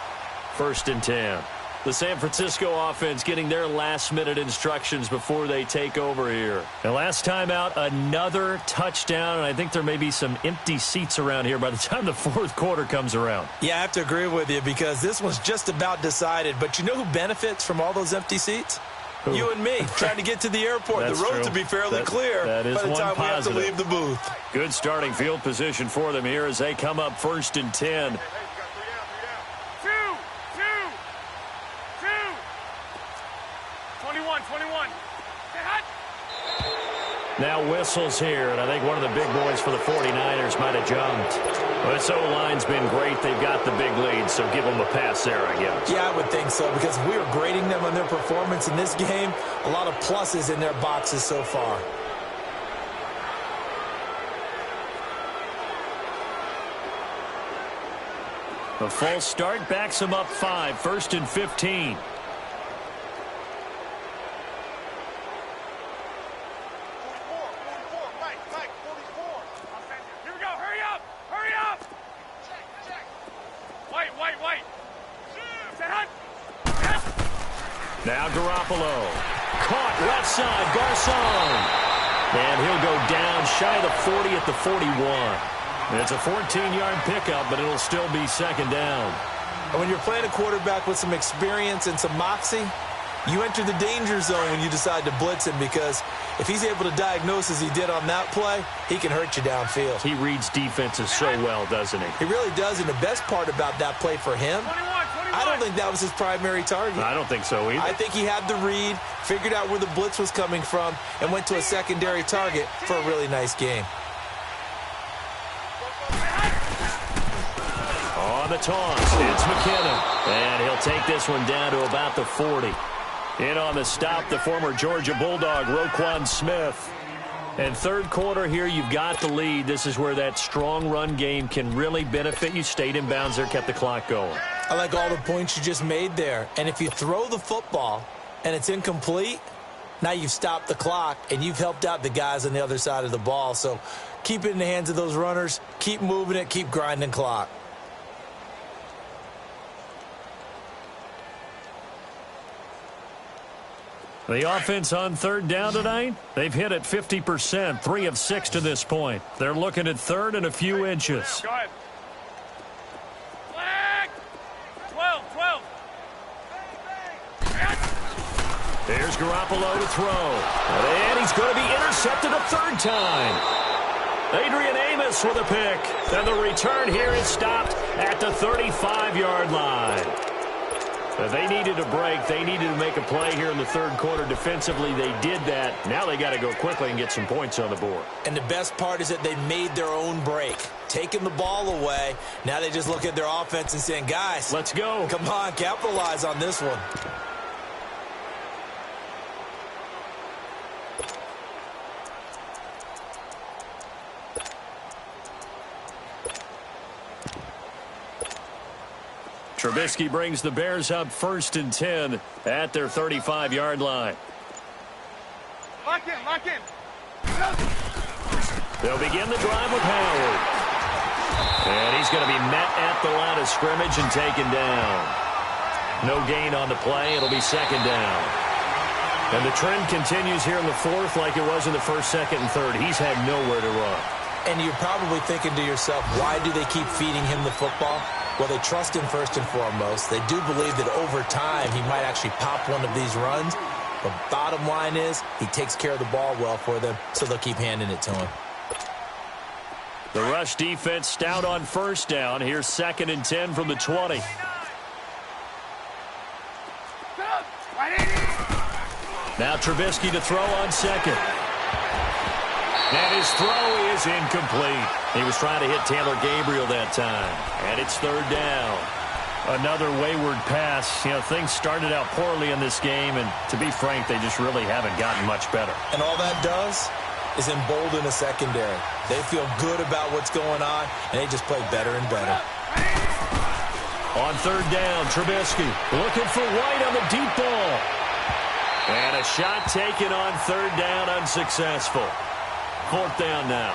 1st and 10. The San Francisco offense getting their last-minute instructions before they take over here. And last time out, another touchdown, and I think there may be some empty seats around here by the time the 4th quarter comes around. Yeah, I have to agree with you because this one's just about decided. But you know who benefits from all those empty seats? Who? You and me, trying to get to the airport. That's the road true. to be fairly clear that is by the one time positive. we have to leave the booth. Good starting field position for them here as they come up 1st and 10. 21. Now whistles here, and I think one of the big boys for the 49ers might have jumped. Well, this O-line's been great. They've got the big lead, so give them a pass there, I guess. Yeah, I would think so, because if we were grading them on their performance in this game, a lot of pluses in their boxes so far. A false start backs them up 5, 1st and 15. Now Garoppolo. Caught left side. Garcon. And he'll go down shy of the 40 at the 41. And it's a 14-yard pickup, but it'll still be 2nd down. And when you're playing a quarterback with some experience and some moxie, you enter the danger zone when you decide to blitz him, because if he's able to diagnose as he did on that play, he can hurt you downfield. He reads defenses so well, doesn't he? He really does, and the best part about that play for him, 21. I don't think that was his primary target. I don't think so either. I think he had the read, figured out where the blitz was coming from, and went to a secondary target for a really nice game. On the toss, it's McKinnon. And he'll take this one down to about the 40. In on the stop, the former Georgia Bulldog, Roquan Smith. And 3rd quarter here, you've got the lead. This is where that strong run game can really benefit you. Stayed in bounds there, kept the clock going. I like all the points you just made there. And if you throw the football and it's incomplete, now you've stopped the clock and you've helped out the guys on the other side of the ball. So keep it in the hands of those runners. Keep moving it. Keep grinding clock. The offense on 3rd down tonight, they've hit it 50%, 3 of 6 to this point. They're looking at 3rd and a few inches. Go ahead. Flag. 12. There's Garoppolo to throw. And he's going to be intercepted a 3rd time. Adrian Amos with a pick. And the return here is stopped at the 35-yard line. They needed a break. They needed to make a play here in the 3rd quarter. Defensively, they did that. Now they got to go quickly and get some points on the board. And the best part is that they made their own break, taking the ball away. Now they just look at their offense and saying, guys, let's go. Come on, capitalize on this one. Trubisky brings the Bears up 1st and 10 at their 35-yard line. Lock in. They'll begin the drive with Howard. And he's going to be met at the line of scrimmage and taken down. No gain on the play. It'll be 2nd down. And the trend continues here in the 4th like it was in the 1st, 2nd, and 3rd. He's had nowhere to run. And you're probably thinking to yourself, why do they keep feeding him the football? Well, they trust him first and foremost. They do believe that over time he might actually pop one of these runs. But bottom line is he takes care of the ball well for them, so they'll keep handing it to him. The rush defense stout on 1st down. Here's 2nd and 10 from the 20. Now Trubisky to throw on 2nd. And his throw is incomplete. He was trying to hit Taylor Gabriel that time. And it's 3rd down. Another wayward pass. You know, things started out poorly in this game, and to be frank, they just really haven't gotten much better. And all that does is embolden a secondary. They feel good about what's going on, and they just play better and better. On third down, Trubisky looking for White on the deep ball. And a shot taken on third down, unsuccessful. Fourth down now.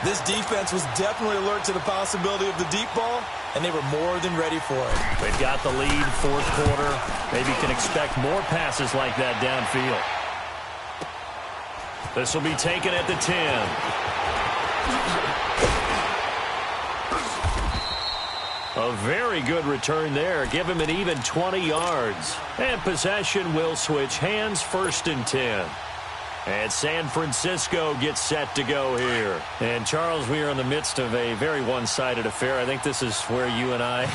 This defense was definitely alert to the possibility of the deep ball, and they were more than ready for it. They've got the lead, fourth quarter. Maybe can expect more passes like that downfield. This will be taken at the 10. A very good return there. Give him an even 20 yards. And possession will switch hands, first and 10. And San Francisco gets set to go here. And, Charles, we are in the midst of a very one-sided affair. I think this is where you and I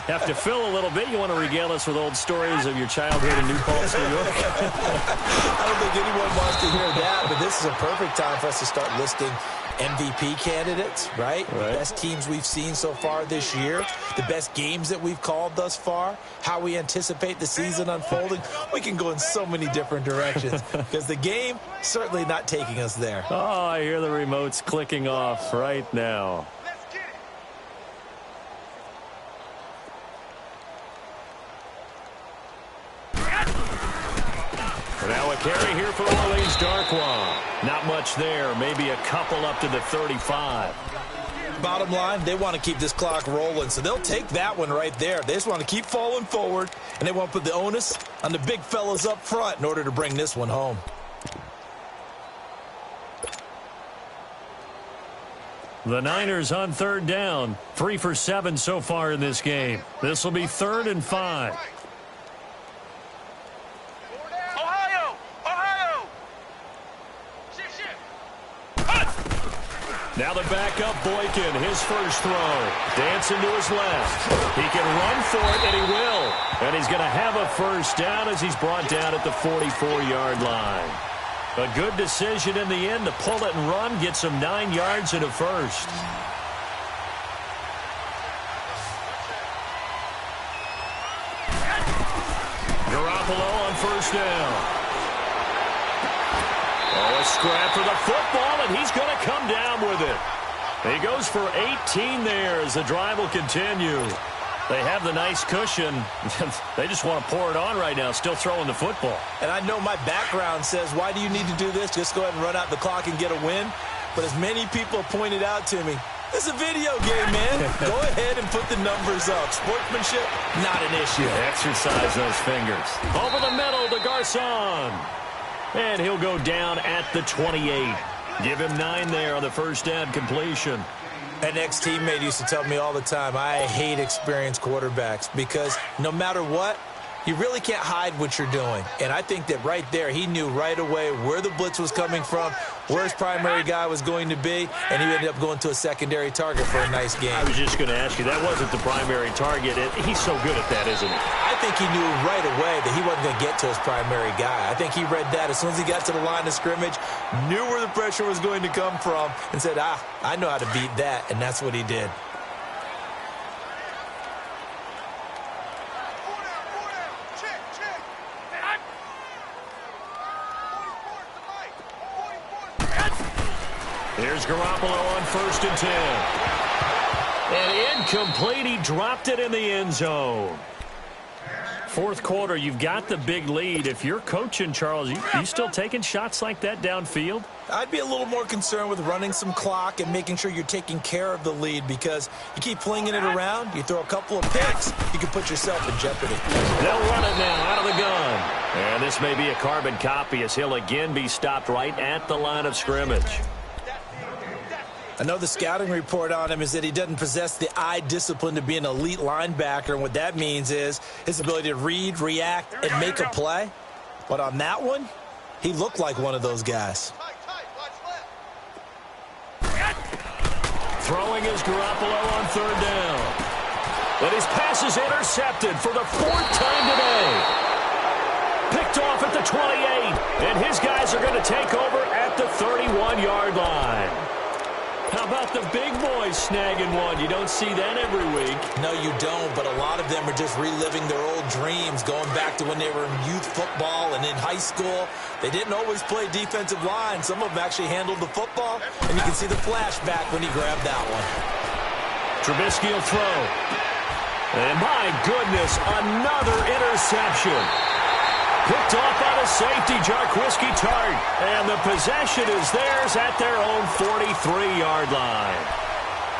have to fill a little bit. You want to regale us with old stories of your childhood in New Paltz, New York? I don't think anyone wants to hear that, but this is a perfect time for us to start listing MVP candidates, right? The best teams we've seen so far this year, the best games that we've called thus far, how we anticipate the season unfolding. We can go in so many different directions because the game certainly not taking us there. Oh, I hear the remotes clicking off right now. Now a carry here for Orleans Darkwa. Not much there. Maybe a couple up to the 35. Bottom line, they want to keep this clock rolling, so they'll take that one right there. They just want to keep falling forward, and they want to put the onus on the big fellas up front in order to bring this one home. The Niners on third down. 3 for 7 so far in this game. This will be 3rd and 5. Now the backup Boykin, his first throw. Dancing to his left. He can run for it, and he will. And he's going to have a first down as he's brought down at the 44-yard line. A good decision in the end to pull it and run, get some 9 yards and a first. Garoppolo on first down. Oh, a scrap for the football, and he's going to come down with it. He goes for 18 there as the drive will continue. They have the nice cushion. They just want to pour it on right now, still throwing the football. And I know my background says, why do you need to do this? Just go ahead and run out the clock and get a win. But as many people pointed out to me, it's a video game, man. Go ahead and put the numbers up. Sportsmanship, not an issue. Exercise those fingers. Over the middle to Garcon. And he'll go down at the 28. Give him 9 there on the first down completion. An ex-teammate used to tell me all the time, I hate experienced quarterbacks because no matter what, you really can't hide what you're doing. And I think that right there, he knew right away where the blitz was coming from, where his primary guy was going to be, and he ended up going to a secondary target for a nice game. I was just going to ask you, that wasn't the primary target. He's so good at that, isn't he? I think he knew right away that he wasn't going to get to his primary guy. I think he read that as soon as he got to the line of scrimmage, knew where the pressure was going to come from, and said, I know how to beat that, and that's what he did. Here's Garoppolo on first and 10. And incomplete. He dropped it in the end zone. Fourth quarter, you've got the big lead. If you're coaching, Charles, you still taking shots like that downfield? I'd be a little more concerned with running some clock and making sure you're taking care of the lead because you keep flinging it around, you throw a couple of picks, you can put yourself in jeopardy. They'll run it now out of the gun. And this may be a carbon copy as he'll again be stopped right at the line of scrimmage. I know the scouting report on him is that he doesn't possess the eye discipline to be an elite linebacker, and what that means is his ability to read, react, and make a play. But on that one, he looked like one of those guys. Throwing is Garoppolo on third down. But his pass is intercepted for the 4th time today. Picked off at the 28, and his guys are going to take over at the 31-yard line. How about the big boys snagging one? You don't see that every week. No, you don't, but a lot of them are just reliving their old dreams, going back to when they were in youth football and in high school. They didn't always play defensive line. Some of them actually handled the football, and you can see the flashback when he grabbed that one. Trubisky will throw. And my goodness, another interception. Picked off by the safety, Jarquiski Tart. And the possession is theirs at their own 43-yard line.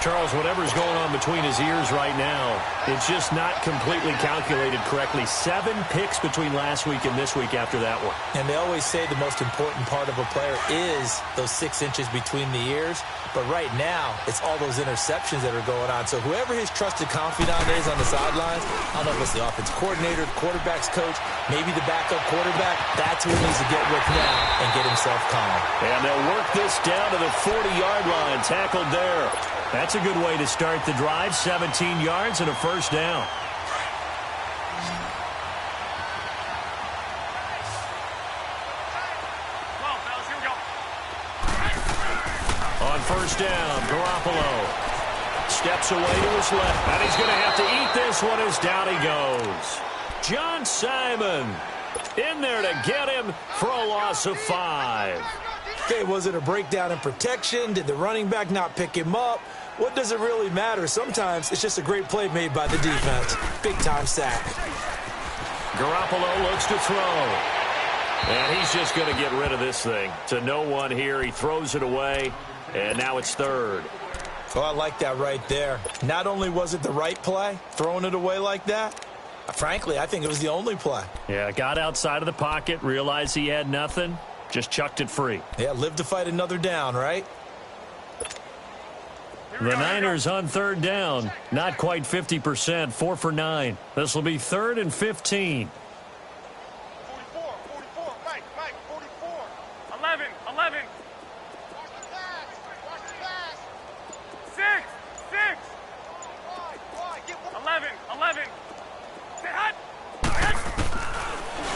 Charles, whatever's going on between his ears right now, it's just not completely calculated correctly. 7 picks between last week and this week after that one. And they always say the most important part of a player is those 6 inches between the ears. But right now, it's all those interceptions that are going on. So whoever his trusted confidant is on the sidelines, I don't know if it's the offense coordinator, the quarterback's coach, maybe the backup quarterback, that's who he needs to get with now and get himself calm. And they'll work this down to the 40-yard line, tackled there. That's a good way to start the drive, 17 yards and a first down. On first down, Garoppolo steps away to his left, and he's going to have to eat this one as down he goes. John Simon in there to get him for a loss of 5. Okay, was it a breakdown in protection? Did the running back not pick him up? What does it really matter? Sometimes it's just a great play made by the defense. Big-time sack. Garoppolo looks to throw. And he's just going to get rid of this thing. To no one here. He throws it away, and now it's third. Oh, I like that right there. Not only was it the right play, throwing it away like that, frankly, I think it was the only play. Yeah, got outside of the pocket, realized he had nothing, just chucked it free. Yeah, live to fight another down, right? The Niners on third down. Not quite 50%, 4 for 9. This will be 3rd and 15. 44, Mike, 44. 11. Watch the pass. 6. Wide. 11. Stay hot.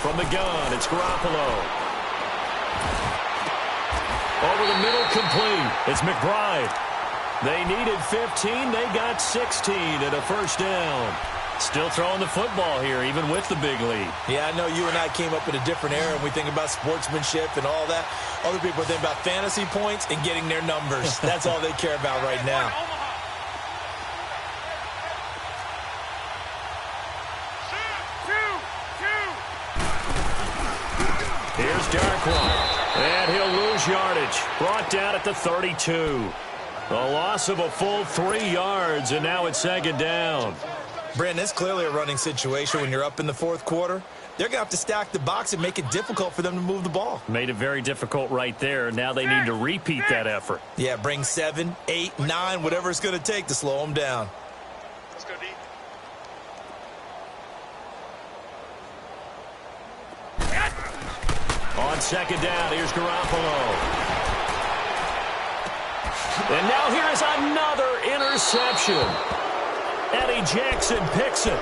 From the gun, it's Garoppolo. Over the middle, complete. It's McBride. They needed 15. They got 16 and a first down. Still throwing the football here, even with the big lead. Yeah, I know you and I came up in a different era, and we think about sportsmanship and all that. Other people think about fantasy points and getting their numbers. That's all they care about right now. Here's Darkwa. And he'll lose yardage. Brought down at the 32. A loss of a full 3 yards, and now it's 2nd down. Brandon, it's clearly a running situation when you're up in the 4th quarter. They're going to have to stack the box and make it difficult for them to move the ball. Made it very difficult right there. Now they need to repeat that effort. Yeah, bring 7, 8, 9, whatever it's going to take to slow them down. Let's go, D. On 2nd down, here's Garoppolo. And now here's another interception. Eddie Jackson picks it.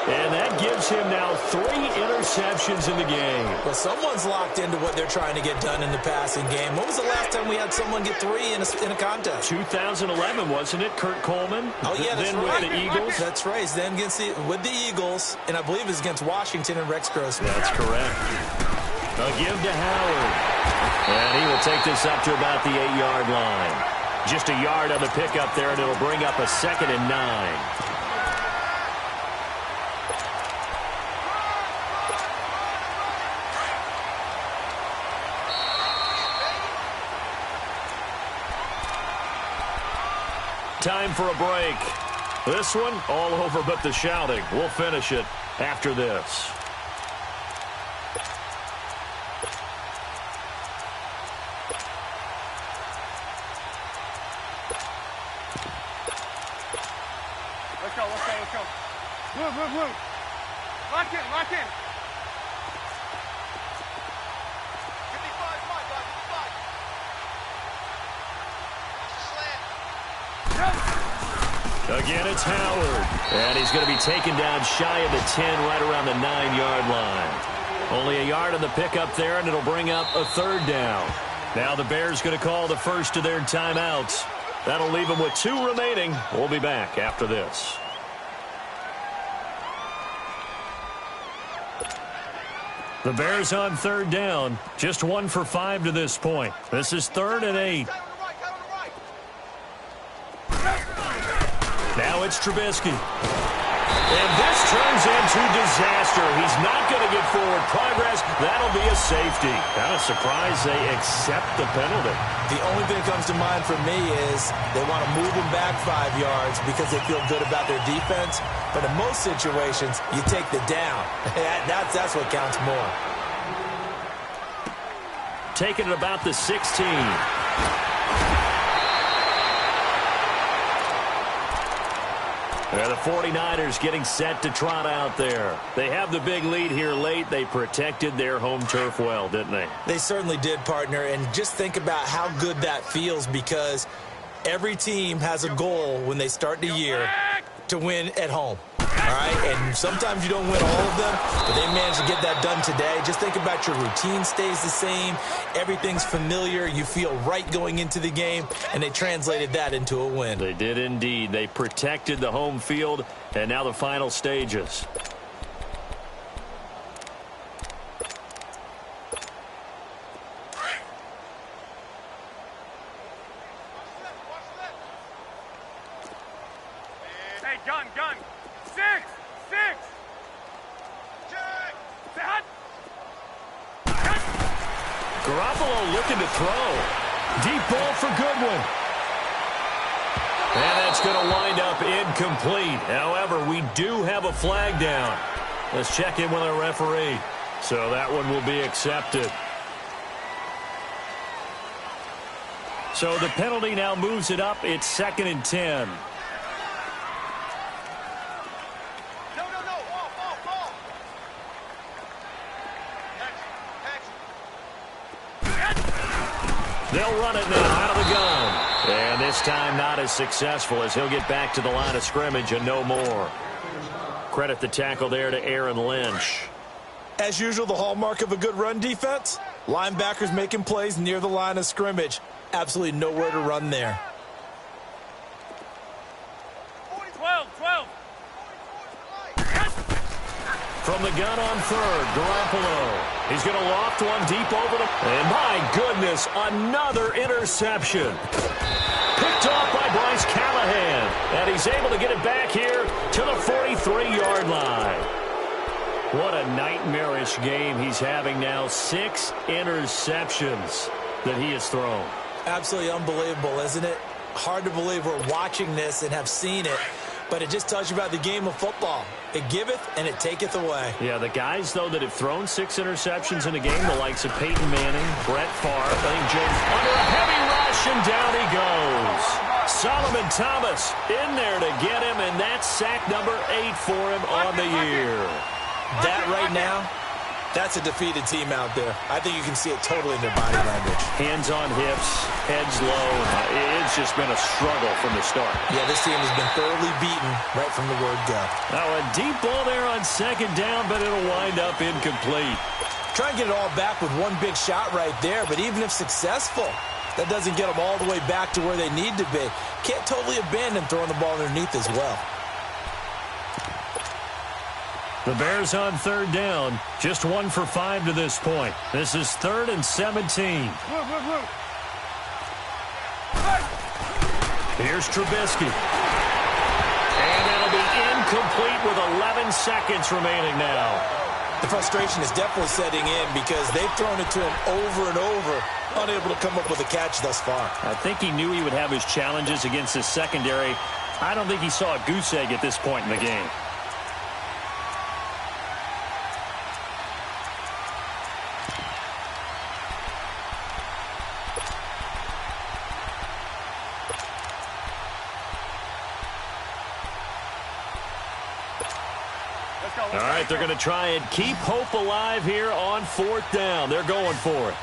And that gives him now 3 interceptions in the game. Well, someone's locked into what they're trying to get done in the passing game. When was the last time we had someone get 3 in a contest? 2011, wasn't it? Kurt Coleman? Oh, yeah, that's then right. with the Eagles? That's right. Then with the Eagles, and I believe it's against Washington and Rex Grossman. That's correct. A give to Howard. And he will take this up to about the 8-yard line. Just a yard on the pickup there, and it'll bring up a 2nd and 9. Time for a break. This one, all over but the shouting. We'll finish it after this. Let's go. Blue. Lock in. 55, Mike, 55. Again, it's Howard. And he's going to be taken down shy of the 10, right around the 9-yard line. Only a yard on the pickup there, and it'll bring up a 3rd down. Now the Bears going to call the first of their timeouts. That'll leave him with 2 remaining. We'll be back after this. The Bears on 3rd down. Just 1 for 5 to this point. This is 3rd and 8. Now it's Trubisky. And this turns into disaster. He's not going to get forward progress. That'll be a safety. Kind of surprised they accept the penalty. The only thing that comes to mind for me is they want to move him back 5 yards because they feel good about their defense. But in most situations, you take the down. That's what counts more. Taking it about the 16. The 49ers getting set to trot out there. They have the big lead here late. They protected their home turf well, didn't they? They certainly did, partner. And just think about how good that feels, because every team has a goal when they start the year to win at home. All right, and sometimes you don't win all of them, but they managed to get that done today. Just think about your routine stays the same. Everything's familiar. You feel right going into the game, and they translated that into a win. They did indeed. They protected the home field, and now the final stages. Hey, gun. 6. Check. Set. Garoppolo looking to throw. Deep ball for Goodwin. And that's going to wind up incomplete. However, we do have a flag down. Let's check in with our referee. So that one will be accepted. So the penalty now moves it up. It's 2nd and 10. They'll run it now out of the gun. And this time not as successful, as he'll get back to the line of scrimmage and no more. Credit the tackle there to Aaron Lynch. As usual, the hallmark of a good run defense, linebackers making plays near the line of scrimmage. Absolutely nowhere to run there. 12. From the gun on 3rd, Garoppolo. He's going to loft one deep over the... And my goodness, another interception. Picked off by Bryce Callahan. And he's able to get it back here to the 43-yard line. What a nightmarish game he's having now. 6 interceptions that he has thrown. Absolutely unbelievable, isn't it? Hard to believe we're watching this and have seen it. But it just tells you about the game of football. It giveth and it taketh away. Yeah, the guys, though, that have thrown 6 interceptions in a game, the likes of Peyton Manning, Brett Favre, I think James, under a heavy rush, and down he goes. Solomon Thomas in there to get him, and that's sack number 8 for him on the year. That right now, that's a defeated team out there. I think you can see it totally in their body language. Hands on hips, heads low. It's just been a struggle from the start. Yeah, this team has been thoroughly beaten right from the word go. Now a deep ball there on 2nd down, but it'll wind up incomplete. Try and get it all back with one big shot right there, but even if successful, that doesn't get them all the way back to where they need to be. Can't totally abandon throwing the ball underneath as well. The Bears on 3rd down. Just 1 for 5 to this point. This is 3rd and 17. Here's Trubisky. And it'll be incomplete with 11 seconds remaining now. The frustration is definitely setting in because they've thrown it to him over and over, unable to come up with a catch thus far. I think he knew he would have his challenges against his secondary. I don't think he saw a goose egg at this point in the game. All right, they're going to try and keep hope alive here on 4th down. They're going for it.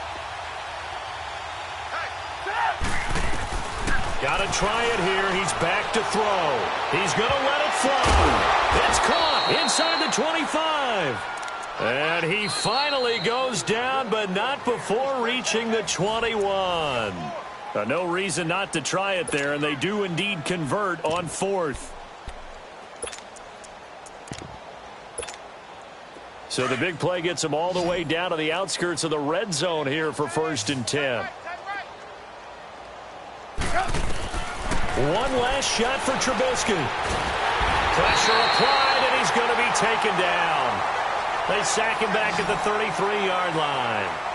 Got to try it here. He's back to throw. He's going to let it fly. It's caught inside the 25. And he finally goes down, but not before reaching the 21. No reason not to try it there, and they do indeed convert on 4th. So the big play gets them all the way down to the outskirts of the red zone here for 1st and 10. One last shot for Trubisky. Pressure applied, and he's going to be taken down. They sack him back at the 33-yard line.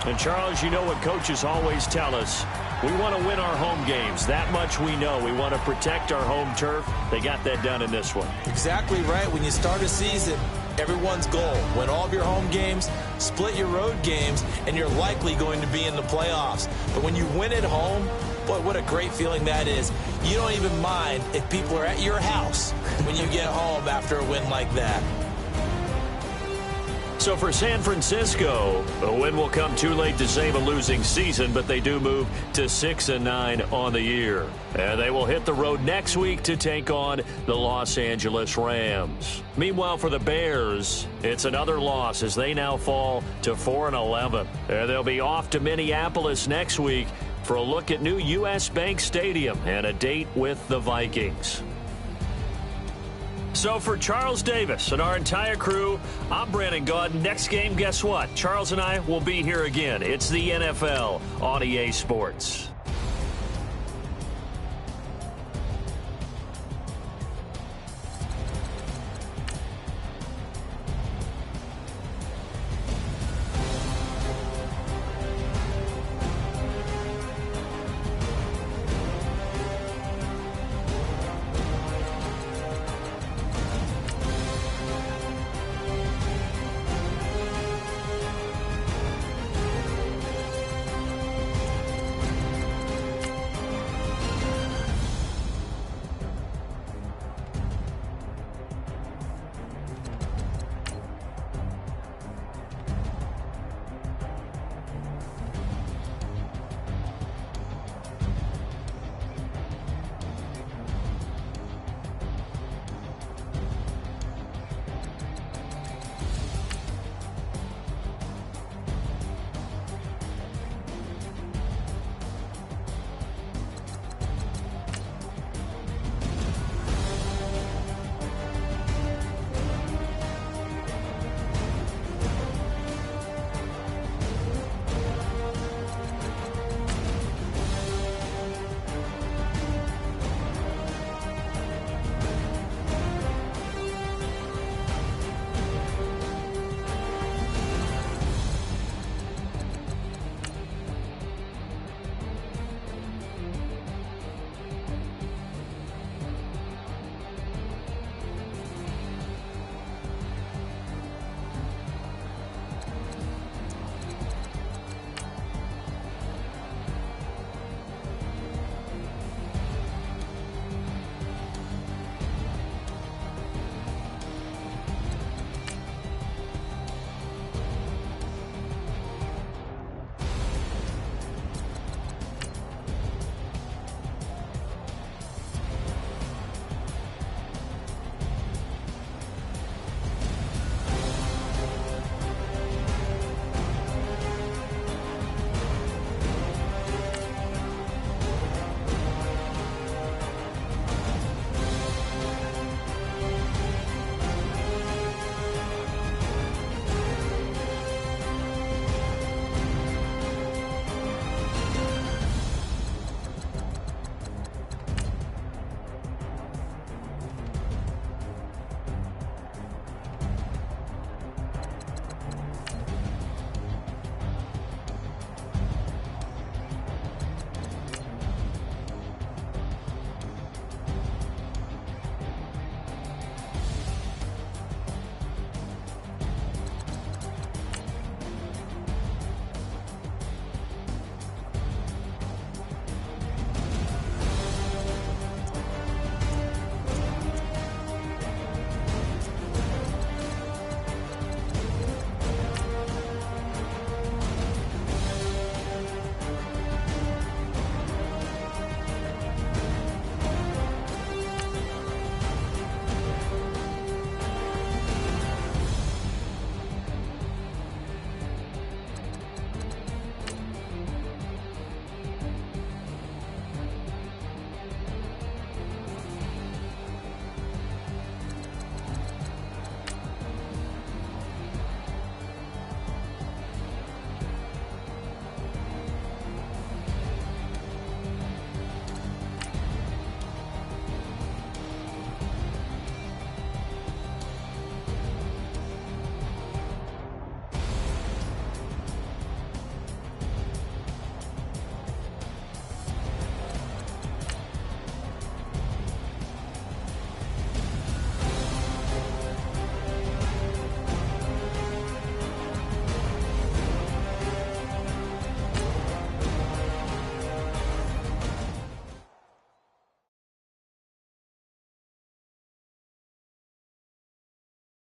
And, Charles, you know what coaches always tell us. We want to win our home games. That much we know. We want to protect our home turf. They got that done in this one. Exactly right. When you start a season, everyone's goal: win all of your home games, split your road games, and you're likely going to be in the playoffs. But when you win at home, boy, what a great feeling that is. You don't even mind if people are at your house when you get home after a win like that. So for San Francisco, a win will come too late to save a losing season, but they do move to 6-9 on the year. And they will hit the road next week to take on the Los Angeles Rams. Meanwhile, for the Bears, it's another loss as they now fall to 4-11. And they'll be off to Minneapolis next week for a look at new U.S. Bank Stadium and a date with the Vikings. So for Charles Davis and our entire crew, I'm Brandon Gaudin. Next game, guess what? Charles and I will be here again. It's the NFL on EA Sports.